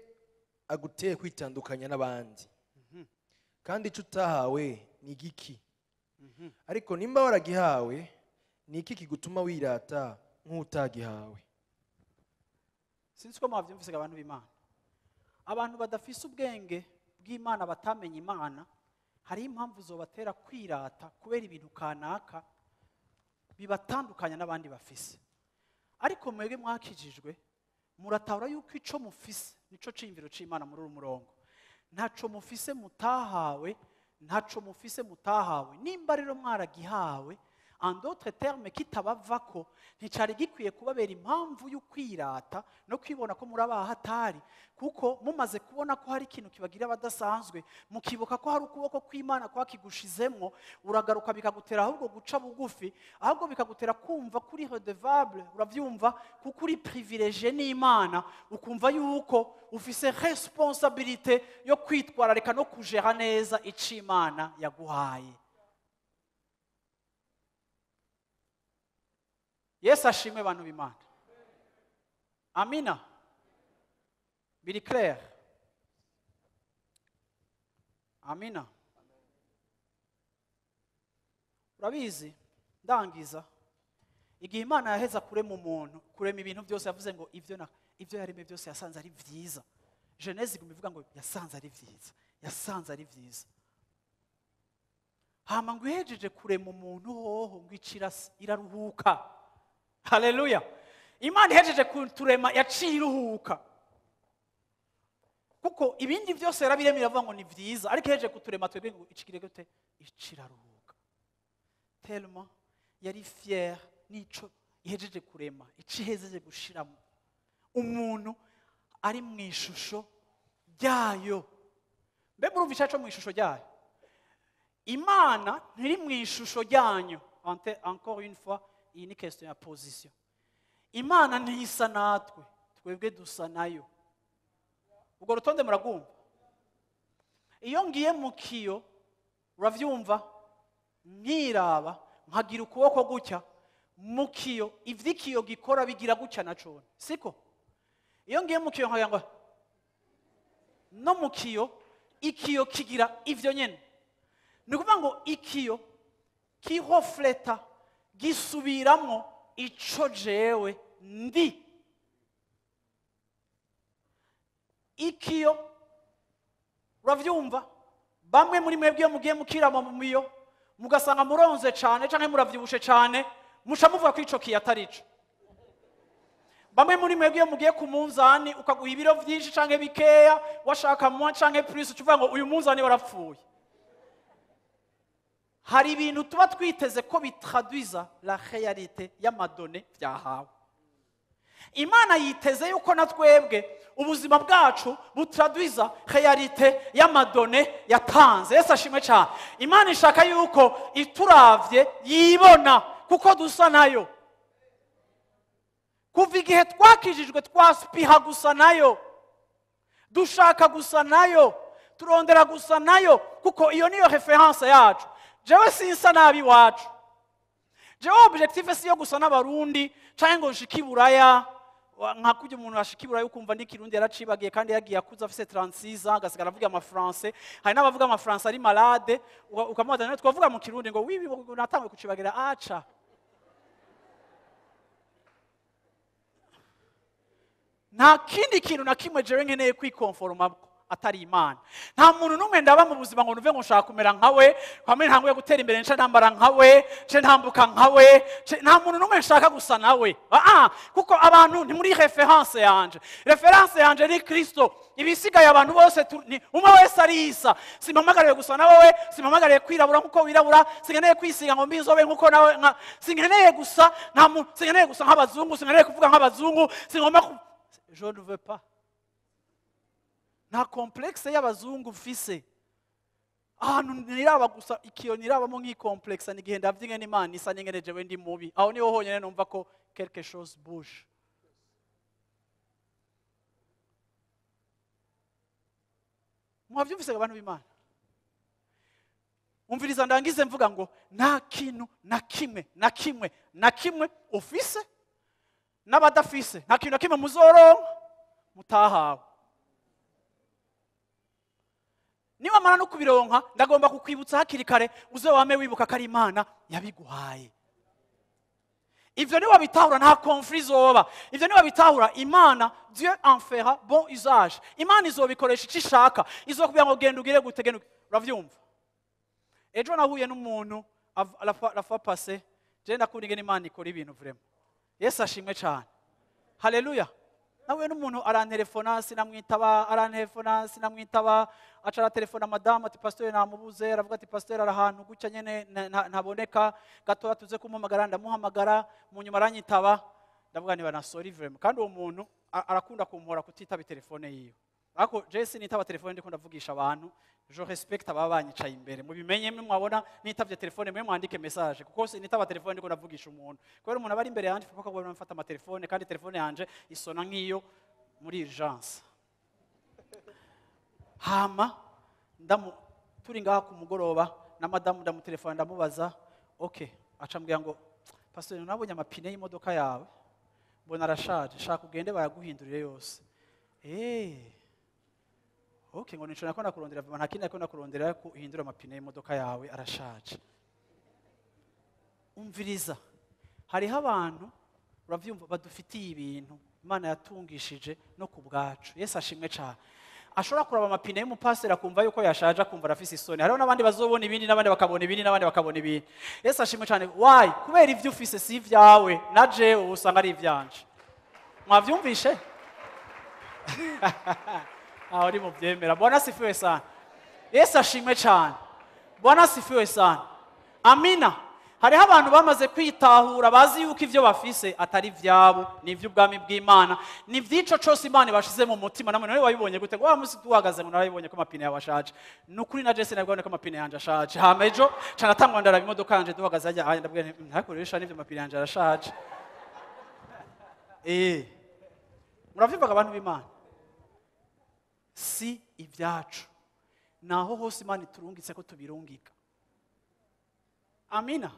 aguteye kwitandukanya n'abandi? Kandi icyo utahawe ni igiki? Ariko nimba waragihawe, ni iki kigutuma wirata nk'utagihawe? Sinzi ko mwavyumvise abantu b'Imana. Abantu badafise ubwenge bw'Imana, batamenye Imana, hari impamvu zobatera kwirata kubera ibintu kanaka bibatandukanya n'abandi bafise. Ariko mwebwe mwakijijwe, muratahura yuko ico mufise nico ciyumviro c'Imana muri uru murongo. Ntaco mufise mutahawe, ntaco mufise mutahawe. Nimba rero mwaragihawe, en d'autres termes kitabavako, nticari gikwiye kubabera impamvu y'ukwirata no kwibona ko muri abahatari, kuko mumaze kubona ko hari ikintu kibagira badasanzwe, mukibuka ko hari ukuboko kw'Imana kwa kigushizemwo, uragaruka bikagutera ahubwo guca bugufi, ahubwo bikagutera kumva kuri redevable, uravyumva, kuko uri privilégié n'Imana, ukumva yuko ufise responsabilité yo kwitwararika no kujera neza ico Imana yaguhaye. Yesu ashimwe abantu b'Imana. Amina. Biri clair? Amina. Urabizi, ndangiza, igihe Imana yaheza kurema umuntu, kurema ibintu byose, yavuze ngo ivyo yaremye byose yasanze ari vyiza. Genèse ivuga ngo yasanze ari vyiza, yasanze ari vyiza. Hama ngo ihejeje kurema umuntu hoho ngo iraruhuka. Haleluya. Imana ihejeje kuturema yaciye iruhuka. Kuko ibindi byose yarabiremye iravuga ngo ni vyiza, ariko ihejeje kuturema twebwe ngo icikire gute? Iciraruhuka. Tellement yari fier nico ihejeje kurema, icihejeje gushiramo umuntu ari mu ishusho ryayo. Mbe murumva icaco mu ishusho ryayo? imana ntiri mu ishusho ryanyu. Encore une fois, iyi ni question ya position. Imana ntisa natwe, twebwe dusa nayo. Ubwo rutonde muragumva? Iyo ngiye mu kiyo, uravyumva, nkiraba nkagira ukuboko gutya mu kiyo, ivyikiyo gikora bigira gutya na cone, siko? Iyo ngiye mu kiyo nkagira ngo no mu kiyo, ikiyo kigira ivyo nyene. Ni ukuvuga ngo ikiyo kihofleta gisubiramo ico jewe ndi. Ikiyo uravyumva, bamwe muri mwebwe mugiye mukirama mu miyo mugasanga muronze cane canke muravyibushe cane, musha muvuga ko ico kiyo atarico. Bamwe muri mwebwe mugiye ku munzani ukaguha ibiro vyinshi canke bikeya, washaka moins canke plus, ucuvuga ngo uyu munzani warapfuye. Hari ibintu tuba twiteze ko bitraduiza la réalité y'amadone vyahawe. Imana yiteze yuko na twebwe ubuzima bwacu butraduiza réalité y'amadone yatanze. Yesu ashimwe cyane. Imana ishaka yuko ituravye yibona kuko dusa nayo. Kuva igihe twakijijwe twaspiha gusa nayo, dushaka gusa nayo, turondera gusa nayo, kuko iyo niyo reference yacu. Jewe sinsa nabi wacu. Jewe objectif si yo gusa n'abarundi canke ngo nshiki Buraya, nka kujya umuntu ashiki Buraya ukumva ndi Kirundi yaracibagiye kandi yagiye akuza afise 36 ans agasigara avuga amafrancais. Hari n'abavuga amafrancais ari malade, ukamubaza nawe twavuga mu Kirundi ngo wibi natangwe kucibagira aca. Nta kindi kintu na kimwe jewe nkeneye kwikonforma atari Imana. Nta muntu numwe ndaba mu buzima ngo nuve ngo nshaka kumera nkawe, hamwe ntanguye gutera imbere nca ndambara nkawe, nce ntambuka nkawe, nta muntu numwe nshaka gusa nawe. Kuko abantu ni muri reference yanje. Reference yanje ni Kristo. Ibisigaye abantu bose umwe wese arisa. Simpamagariye gusa na wowe, simpamagariye kwirabura nkuko wirabura, sinkeneye kwisiga ngo mbizobe nkuko nawe, sinkeneye gusa sinkeneye gusa nk'abazungu, sinkeneye kuvuga nk'abazungu, singomba je ne veux pas. Nta complexe y'abazungu mfise. Ahantu niraba gusa ikiyo nirabamo nk'icomplexe n'igihe ndavye n'Imana isa n'ingene jewe ndi mubi. Aho niho honyene numva ko quelque chose bouge. Mwavyumvise abantu b'Imana? Umviriza ndangize mvuga ngo nta kintu na kimwe ufise n'abadafise, nta kintu na kimwe muzoronka mutahawe. Niba mara no kubironka ndagomba kukwibutsa hakiri kare uze wame wibuka ko ari Imana yabiguhaye. Ivyo ni wabitahura nta conflit zoba. Ivyo ni wabitahura Imana, Dieu en fera bon usage. Imana izobikoresha icishaka, izokubwira ngo genda ugire gute. Uravyumva? Ejo nahuye n'umuntu la fois passée, je nakunda ingene Imana ikora ibintu vraiment. Yesu ashimwe cyane. Haleluya. Nawe n'umuntu arantelefona sinamwitaba, acara telefona madame ati pasteur namubuze, aravuga ati pasteur arahantu gucya nyene ntaboneka, gato tuze kumuhamagara, ndamuhamagara, mu nyuma aranyitaba, ndavuga ni bana sorry vraiment. Kandi uwo muntu arakunda kumpora kutitaba telefone yiwe. Ariko Jesse nitaba telefone ndiko ndavugisha abantu, je respecte ababanyicaye imbere. Mubimenye mwe mwabona nitavye telefone mwe mwandike message, kuko nitaba telefone ndiko ndavugisha umuntu. Kubera umuntu abari imbere yanje papa akabona mfata ama telefone kandi telefone yanje isona nkiyo muri urgence. Hama turi ngaha ku mugoroba na madame ndamutelefone ndamubaza, okay, acambwira ngo pastor nabonye amapine y'imodoka yawe, mbona arashaje, shaka ugende bayaguhindurire yose. Okay, ngo nico nakona kurondera nta kindi nakona kurondera ko uhindura amapine y'imodoka yawe arashaje. Umviriza, hariho abantu uravyumva badufitiye ibintu Imana yatungishije no ku bwacu. Yesu ashimwe cyane. Ashobora kuraba amapine y'umupasiteri akumva yuko yashaje, akumva arafise isoni. Hariho n'abandi bazobona ibindi, n'abandi bakabona ibindi, n'abandi bakabona ibindi. Yesu ashimwe cyane. Why? Kubera ivyo ufise si vyawe, na jewe usanga ari ivyanje. Mwavyumvishe? Uri mubyemera. Bwana sifiwe sana. Yesu ashimwe cyane. Bwana sifiwe sana. Amina. hariho abantu bamaze kwitahura bazi yuko ibyo bafise atari ibyabo ni iby'ubwami bw'Imana ni iby'ico cyose Imana ibashize mu mutima. namwe nawe wabibonye gute ngo wa munsi duhagaze ngo narabibonye ko amapine yawe ashaje? Ni ukuri na Jesse nabibonye ko amapine yanje ashaje. hama ejo canatangwa ndaraba imodoka yanje duhagaze ajya ndabwira ntakoresha n'ivyo amapine yanje arashaje. Muravyumvaga abantu b'Imana? Si ibyacu, naho hose Imana iturungitse ko tubirungika. Amina.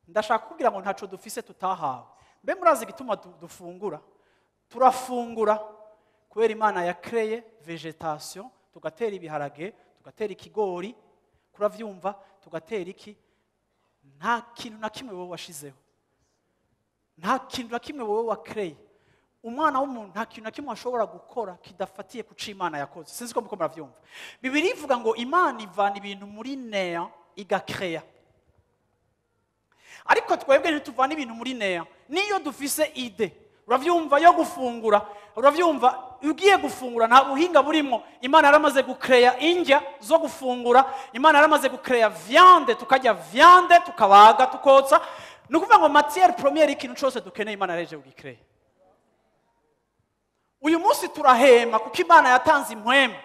Ndashaka kugira ngo ntaco dufise tutahawe. Mbe murazi gituma dufungura? Turafungura kubera Imana yakreye vegetation, tugatera ibiharage, tugatera ikigori, kuravyumva, tugatera iki? Nta kintu na kimwe wowe washizeho, nta kintu na kimwe wowe wakreye. Umwana w'umuntu nta kintu na kimwe ashobora gukora kidafatiye ku Imana yakoze. Sinzi ko muko muravyumva. Bibiliya ivuga ngo Imana ivana ibintu muri néant igakreya. Ariko twebwe ntituvana ibintu muri néant. Niyo dufise ide, uravyumva, yo gufungura, uravyumva, ugiye gufungura nta buhinga burimo. Imana yaramaze gukreya indya zo gufungura. Imana yaramaze gukreya viande, tukarya viande, tukabaga, tukotsa. Nukuvuga ngo matière première ikintu cyose dukeneye Imana yareje kugikreya. Uyu munsi turahema kuko Imana yatanze impwemu.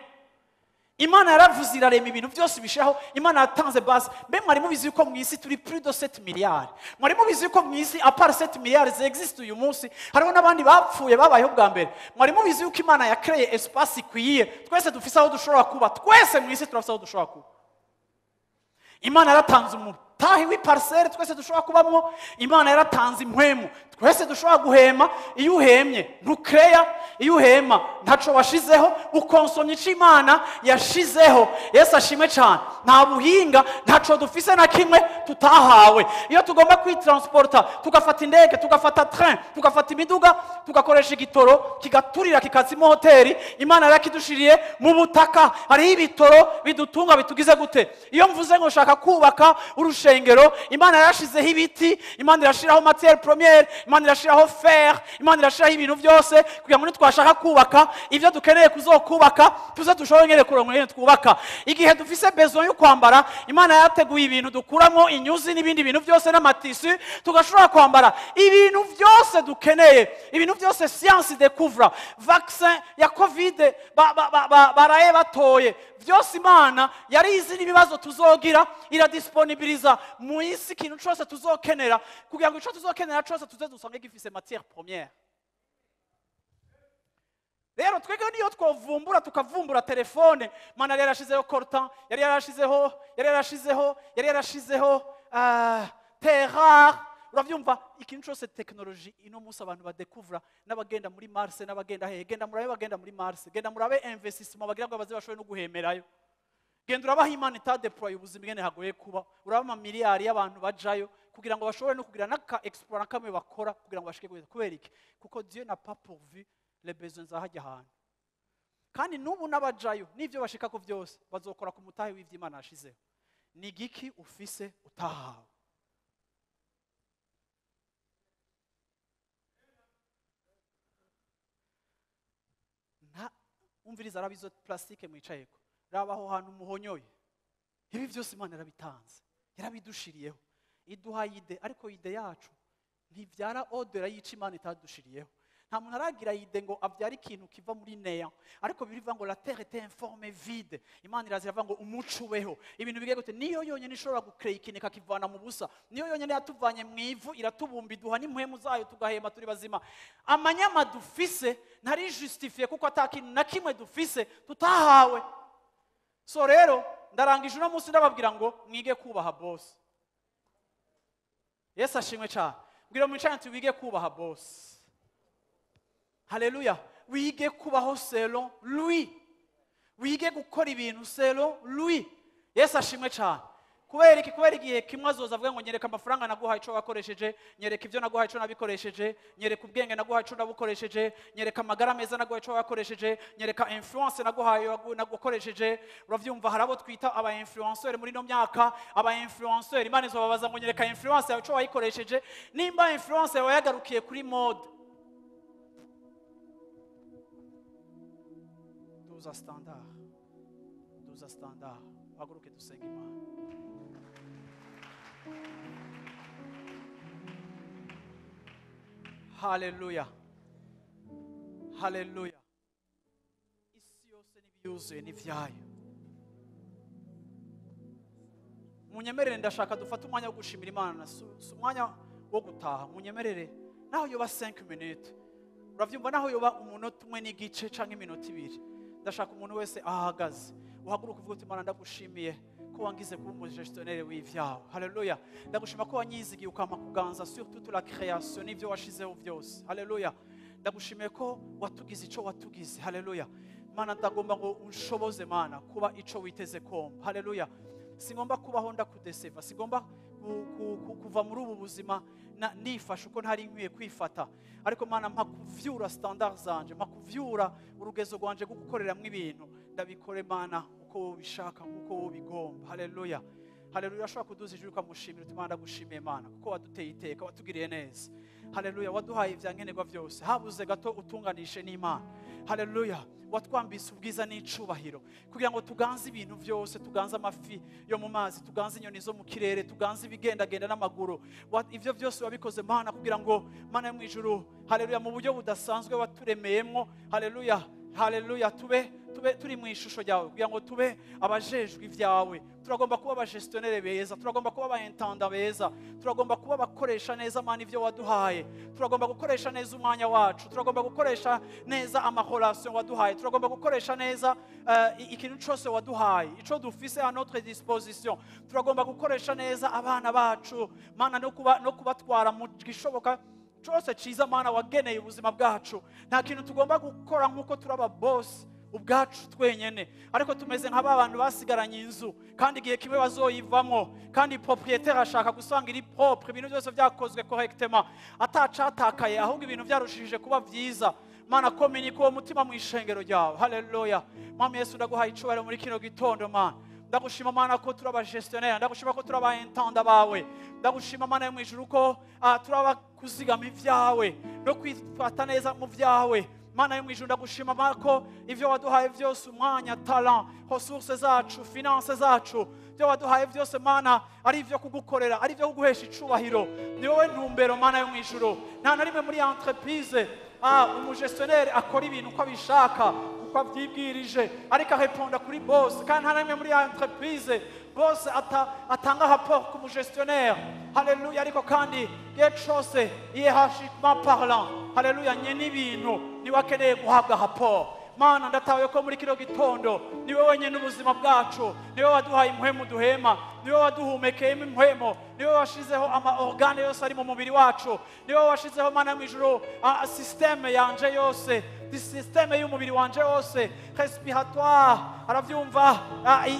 Imana yaravuze irarema ibintu byose bishiraho. Imana yatanze base. Mbe mwari mubizi yuko mu isi turi plus de 7 milliards? Mwari mubizi yuko mu isi apart 7 milliards existe uyu munsi hariho n'abandi bapfuye babayeho bwa mbere? Mwari mubizi yuko Imana yakreye espace ikwiye twese dufise aho dushobora kuba? Twese mu isi turafise aho dushobora kuba. Imana yaratanze umutahi w'iparcelle twese dushobora kubamwo. Imana yaratanze impwemu twese dushobora guhema. Iyo uhemye ntukreya, iyo uhema ntaco washizeho, ukonsomye ico Imana yashizeho. Yesu ashimwe cyane. Nta buhinga, ntaco dufise na kimwe tutahawe. Iyo tugomba kwitransporta, tugafata indege, tugafata train, tugafata imiduga, tugakoresha igitoro kigaturira kikazima hoteli, Imana yarakidushiriye mu butaka. Hariho ibitoro bidutunga bitugize gute? Iyo mvuze ngo shaka kubaka urushengero, Imana yarashizeho ibiti, Imana irashiraho matière première, Imana irashiraho fer, Imana irashiraho ibintu byose kugira ngo twashaka kubaka ivyo dukeneye kuzokubaka tuze dushobore ngere kuronka ibintu twubaka. Igihe dufise besoin yo kwambara, Imana yateguye ibintu dukuramo inyuzi n'ibindi bintu byose n'amatisu tugashobora kwambara ibintu byose dukeneye. Ibintu byose science découvre. Vaccin ya covid baraye batoye byose Imana yarizi n'ibibazo tuzogira, iradisponibiliza mu isi ikintu cyose tuzokenera kugira ngo ico tuzokenera cyose tuze dusange gifise matière première. Rero twege niyo twovumbura tukavumbura telefone, Imana yari yarashizeho cortan, yari yarashizeho terre. Uravyumva, ikintu cyose technology ino munsi abantu badekuvura, n'abagenda muri Mars, n'abagenda hehe, genda murabe bagenda muri Mars, genda murabe investissement bagira ngo baze bashobe no guhemerayo. Genda urabaha Imana itadeploy ubuzima ngene hagoye kuba, uraba ama miliyari y'abantu bajayo kugira ngo bashobore no kugira naka explore nakamwe bakora kugira ngo bashike kubera iki? Kuko Dieu n'a pas pourvu les besoins zahajya ahantu. Kandi nubu n'abajayo n'ivyo bashika ko byose bazokora ku mutahe w'ivy'Imana yashizeho. Ni giki ufise utahawe? Umviriza arabizo plastique mwicayeko, rabaho hantu muhonyoye. Ibi byose Imana yarabitanze, yarabidushiriyeho, iduha ide. Ariko ide yacu ntivyara odera yica Imana itadushiriyeho. Nta muntu aragira ide ngo avyara ikintu kiva muri néant. Ariko birivuga ngo la terre était informe vide. Imana irazira ngo umuco ubeho. Ibintu bigiye gute? Niyo yonyene ishobora gukreya ikintu kakivana mu busa. Niyo yonyene yatuvanye mu ivu iratubumba iduha n'impwemu zayo tugahema turi bazima. Amanyama dufise ntari justifié kuko atakintu na kimwe dufise tutahawe. So rero ndarangije uno munsi ndababwira ngo mwige kubaha boss. Yesu ashimwe cyane. Mbwira mu cyane wige kubaha boss. Haleluya. Wige kubaho selon lui. Wige gukora ibintu selon lui. Yesu ashimwe cyane. Kubera igihe kimwe azoza avuga ngo nyereka amafaranga naguhaye ico wakoresheje, nyereka ivyo naguhaye ico nabikoresheje, nyereka ubwenge naguhaye ico nabukoresheje, nyereka amagara meza naguhaye ico wakoresheje, nyereka influence naguhaye nagukoresheje. Uravyumva, harabo twita aba influencer muri no myaka, aba influencer Imana izobabaza ngo nyereka influence yawe ico wayikoresheje. Nimba influence yawe yagarukiye kuri mode, duza standard, haguruke dusenge Imana. Haleluya. Haleluya. Isi yose n'ibiyuzuye n'ivyayo. Munyemerere ndashaka dufate umwanya wo gushimira Imana, si umwanya wo gutaha. Munyemerere naho yoba 5 minutes. Uravyumva naho yoba umunota umwe n'igice canke iminota 2. Ndashaka umuntu wese ahagaze. Uhaguruka uvuga uti Imana ndagushimiye ko wangize kuba umugestionnaire w'ivyawe. Haleluya. Ndagushima ko wanyizigiye ukama kuganza sur toute la création n'ivyo washizeho vyose. Haleluya. Ndagushimiye ko watugize ico watugize. Haleluya. Mana ndagomba ngo unshoboze Mana kuba ico witeze komba. Haleluya. Singomba kubaho ndakudeseva, sigomba kuva muri ubu buzima nifasha uko ntari nkwiye kwifata, ariko Mana mpa kuvyura standard zanje, mpa kuvyura urugezo rwanje rwo gukoreramwo ibintu, ndabikore Mana uko ubishaka uko ubigomba. Haleluya. Haleluya. Ashobora kuduza ijuru ukamushimira uti Mana ndagushimiye Mana kuko waduteye iteka, watugiriye neza. Haleluya. Waduhaye ivyankenerwa vyose, habuze gato utunganishe n'Imana. Haleluya. Watwambise ubwiza n'icubahiro kugira ngo tuganze ibintu vyose, tuganze amafi yo mu mazi, tuganze inyoni zo mu kirere, tuganze ibigendagenda n'amaguru. Ivyo vyose wabikoze Mana kugira ngo Mana yo mu ijuru, haleluya, mu buryo budasanzwe waturemeyemwo. Haleluya. Haleluya. Turi mu ishusho ryawe kugira ngo tube abajejwe ivyawe. Turagomba kuba abagestionnaire beza, turagomba kuba abaintendant beza, turagomba kuba abakoresha neza Mana ivyo waduhaye, turagomba gukoresha neza umwanya wacu, turagomba gukoresha neza amarelation waduhaye, turagomba gukoresha neza ikintu cyose waduhaye, ico dufise à notre disposition. Turagomba gukoresha neza abana bacu Mana no kubatwara mu gishoboka cyose ciza Mana wageneye ubuzima bwacu. Nta kintu tugomba gukora nkuko turaba boss ubwacu twenyene, ariko tumeze nk'abantu basigaranye inzu kandi igihe kimwe bazoyivamo, kandi propriétaire ashaka gusanga iri propre, ibintu byose byakozwe correctement, atacatakaye, ahubwo ibintu byarushije kuba vyiza. Mana kominiko uwo mutima mu ishengero ryawe. Haleluya. Mwami Yesu ndaguhaye icubahiro muri kino gitondo Mana. Ndagushima Mana ko turaba gestionnaire, ndagushima ko turaba intendant bawe, ndagushima Mana yo mu ijuru ko turaba kuzigama ivyawe no kwifata neza mu vyawe. Mana yo mu ijuru ndagushima Mana ko ivyo waduhaye vyose, umwanya, talent, ressources zacu, finances zacu, ivyo waduhaye vyose Mana ari ivyo kugukorera, ari ivyo kuguhesha icubahiro. Ni wowe ntumbero Mana yo mu ijuru. Nta na rimwe muri entreprise umugestionnaire akora ibintu uko abishaka, uko avyibwirije, ariko areponda kuri boss. Kandi nta na rimwe muri entreprise boss atanga rapport ku mugestionnaire. Haleluya. Ariko kandi igihe cose hiérarchiquement parlant, haleluya, nye n'ibintu niwe akeneye guhabwa rapport. Mana ndatawe ko muri kino gitondo niwe wenyine ubuzima bwacu, niwe waduhaye impwemu duhema, niwe waduhumekeyemo impwemo, niwe washizeho ama organe yose ari mu mubiri wacu, niwe washizeho Mana mu ijuru systeme yanje yose, systeme y'umubiri wanje wose, respiratoire, aravyumva,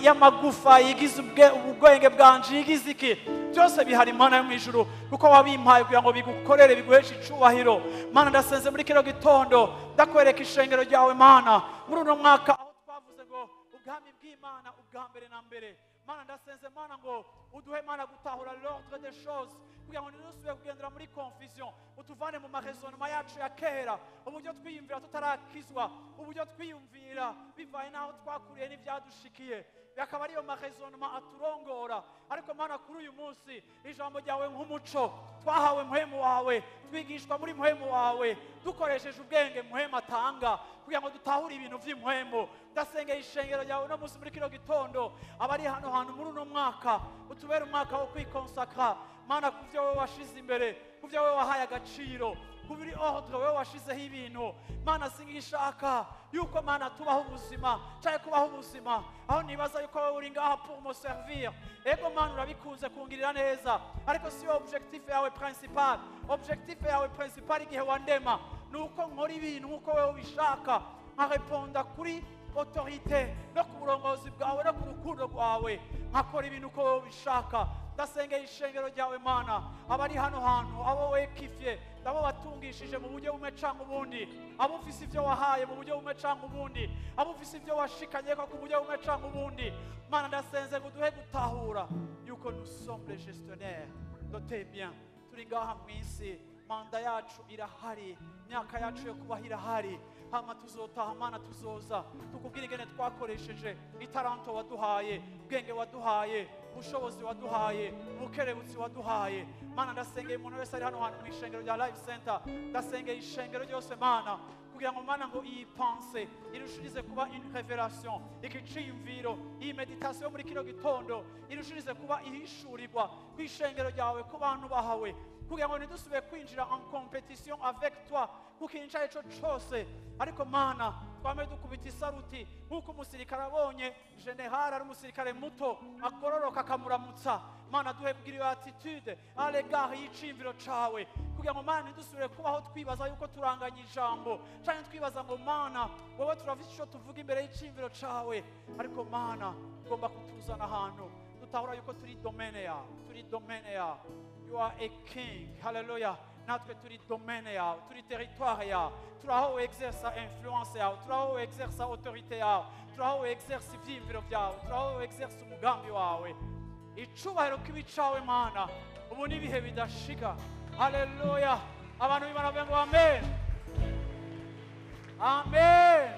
y'amagufa yigize ubwenge bwanje, yigize iki byose bihari Mana yo mu ijuru kuko wabimpaye kugira ngo bigukorere, biguheshe icubahiro. Mana ndasenze muri kino gitondo ndakwereka ishengero ryawe Mana muri uno mwaka aho twavuze ngo ubwami bw'Imana ubwa mbere na mbere. Mana ndasenze Mana ngo uduhe Mana gutahura l'ordre des choses kugira ngo ntidusubire kugendera muri confusion, utuvane mu maresonnement yacu ya kera, uburyo twiyumvira tutarakizwa, uburyo twiyumvira bivaye n'aho twakuriye n'ivyadushikiye, akaba ariyo maresonnement aturongora. Ariko Mana kuri uyu munsi ijambo ryawe nk'umuco twahawe muhemu wawe, twigishwa muri muhemu wawe, dukoresheje ubwenge muhemu atanga kugira ngo dutahure ibintu vy'impuhemu. Ndasengeye ishengero ryawe no munsi muri kino gitondo, abari hano hantu muri uno mwaka utubere umwaka wo kwikonsakra Mana kuvyo wowe washize imbere, kuvyo wowe wahaye agaciro, kubiri ordre wowe washizeho ibintu. Mana singishaka yuko Mana tubaho ubuzima cyangwa kubaho ubuzima aho nibaza yuko wowe uri ngaha pour me servir. Ego Mana urabikunze kungirira neza, ariko si objectif yawe principal. Objectif yawe principal igihe wandema nuko nkora ibintu nkuko wowe ubishaka, nkareponda kuri autorité no ku burongozi bwawe no ku rukundo rwawe, nkakora ibintu uko wowe ubishaka. Ndasengeye ishengero ryawe Mana, abari hano hantu, abo wekifye, abo watungishije mu buryo bumwe canke ubundi, abo ufise ivyo wahaye mu buryo bumwe canke ubundi, abo ufise ivyo washikanye ko ku buryo bumwe canke ubundi. Mana ndasenze ngo duhe gutahura yuko nous sommes les gestionnaires de tes biens. Turi ngaha mw'isi, manda yacu irahari, myaka yacu yo kubaho irahari. hama tuzotaha mana tuzoza tukubwira ingene twakoresheje itaranto waduhaye, ubwenge waduhaye, ubushobozi waduhaye, ubukerebutsi waduhaye. Mana ndasengeye umuntu wese ari hano hantu mu ishengero rya Life Center, ndasengeye ishengero ryose mana, kugira ngo mana ngo iyi pense irushirize kuba une révélation, ikiciyumviro, iyi meditation muri kino gitondo irushirize kuba ihishurirwa kw'ishengero ryawe, ku bantu bahawe, kugira ngo ntidusubire kwinjira en compétition avec toi ku kintu icyo ari cyo cyose. Ariko mana twame dukubita isaruti nk'uko umusirikare abonye general ari umusirikare muto agororoka akamuramutsa. Mana duhe kugira iyo attitude à l'égard y'iciyumviro cawe, kugira ngo mana ntidusubire kubaho twibaza yuko turanganya ijambo, cyangwa twibaza ngo mana wowe turavise icyo tuvuga imbere y'iciyumviro cawe. Ariko mana ugomba kutuzana ahantu dutahura yuko turi domaine yawe, turi domaine yawe. You are a king, hallelujah. Natwe turi domaine yawe, turi territoire yawe, turaho exerce influence yawe, turaho exerce autorité yawe, turaho exerce ivyiyumviro vyawe, turaho exerce umugambi wawe. Icubahiro kibi cawe mana, ubu n'ibihe bidashika. Hallelujah. Abantu b'Imana bavuga ngo amen, amen.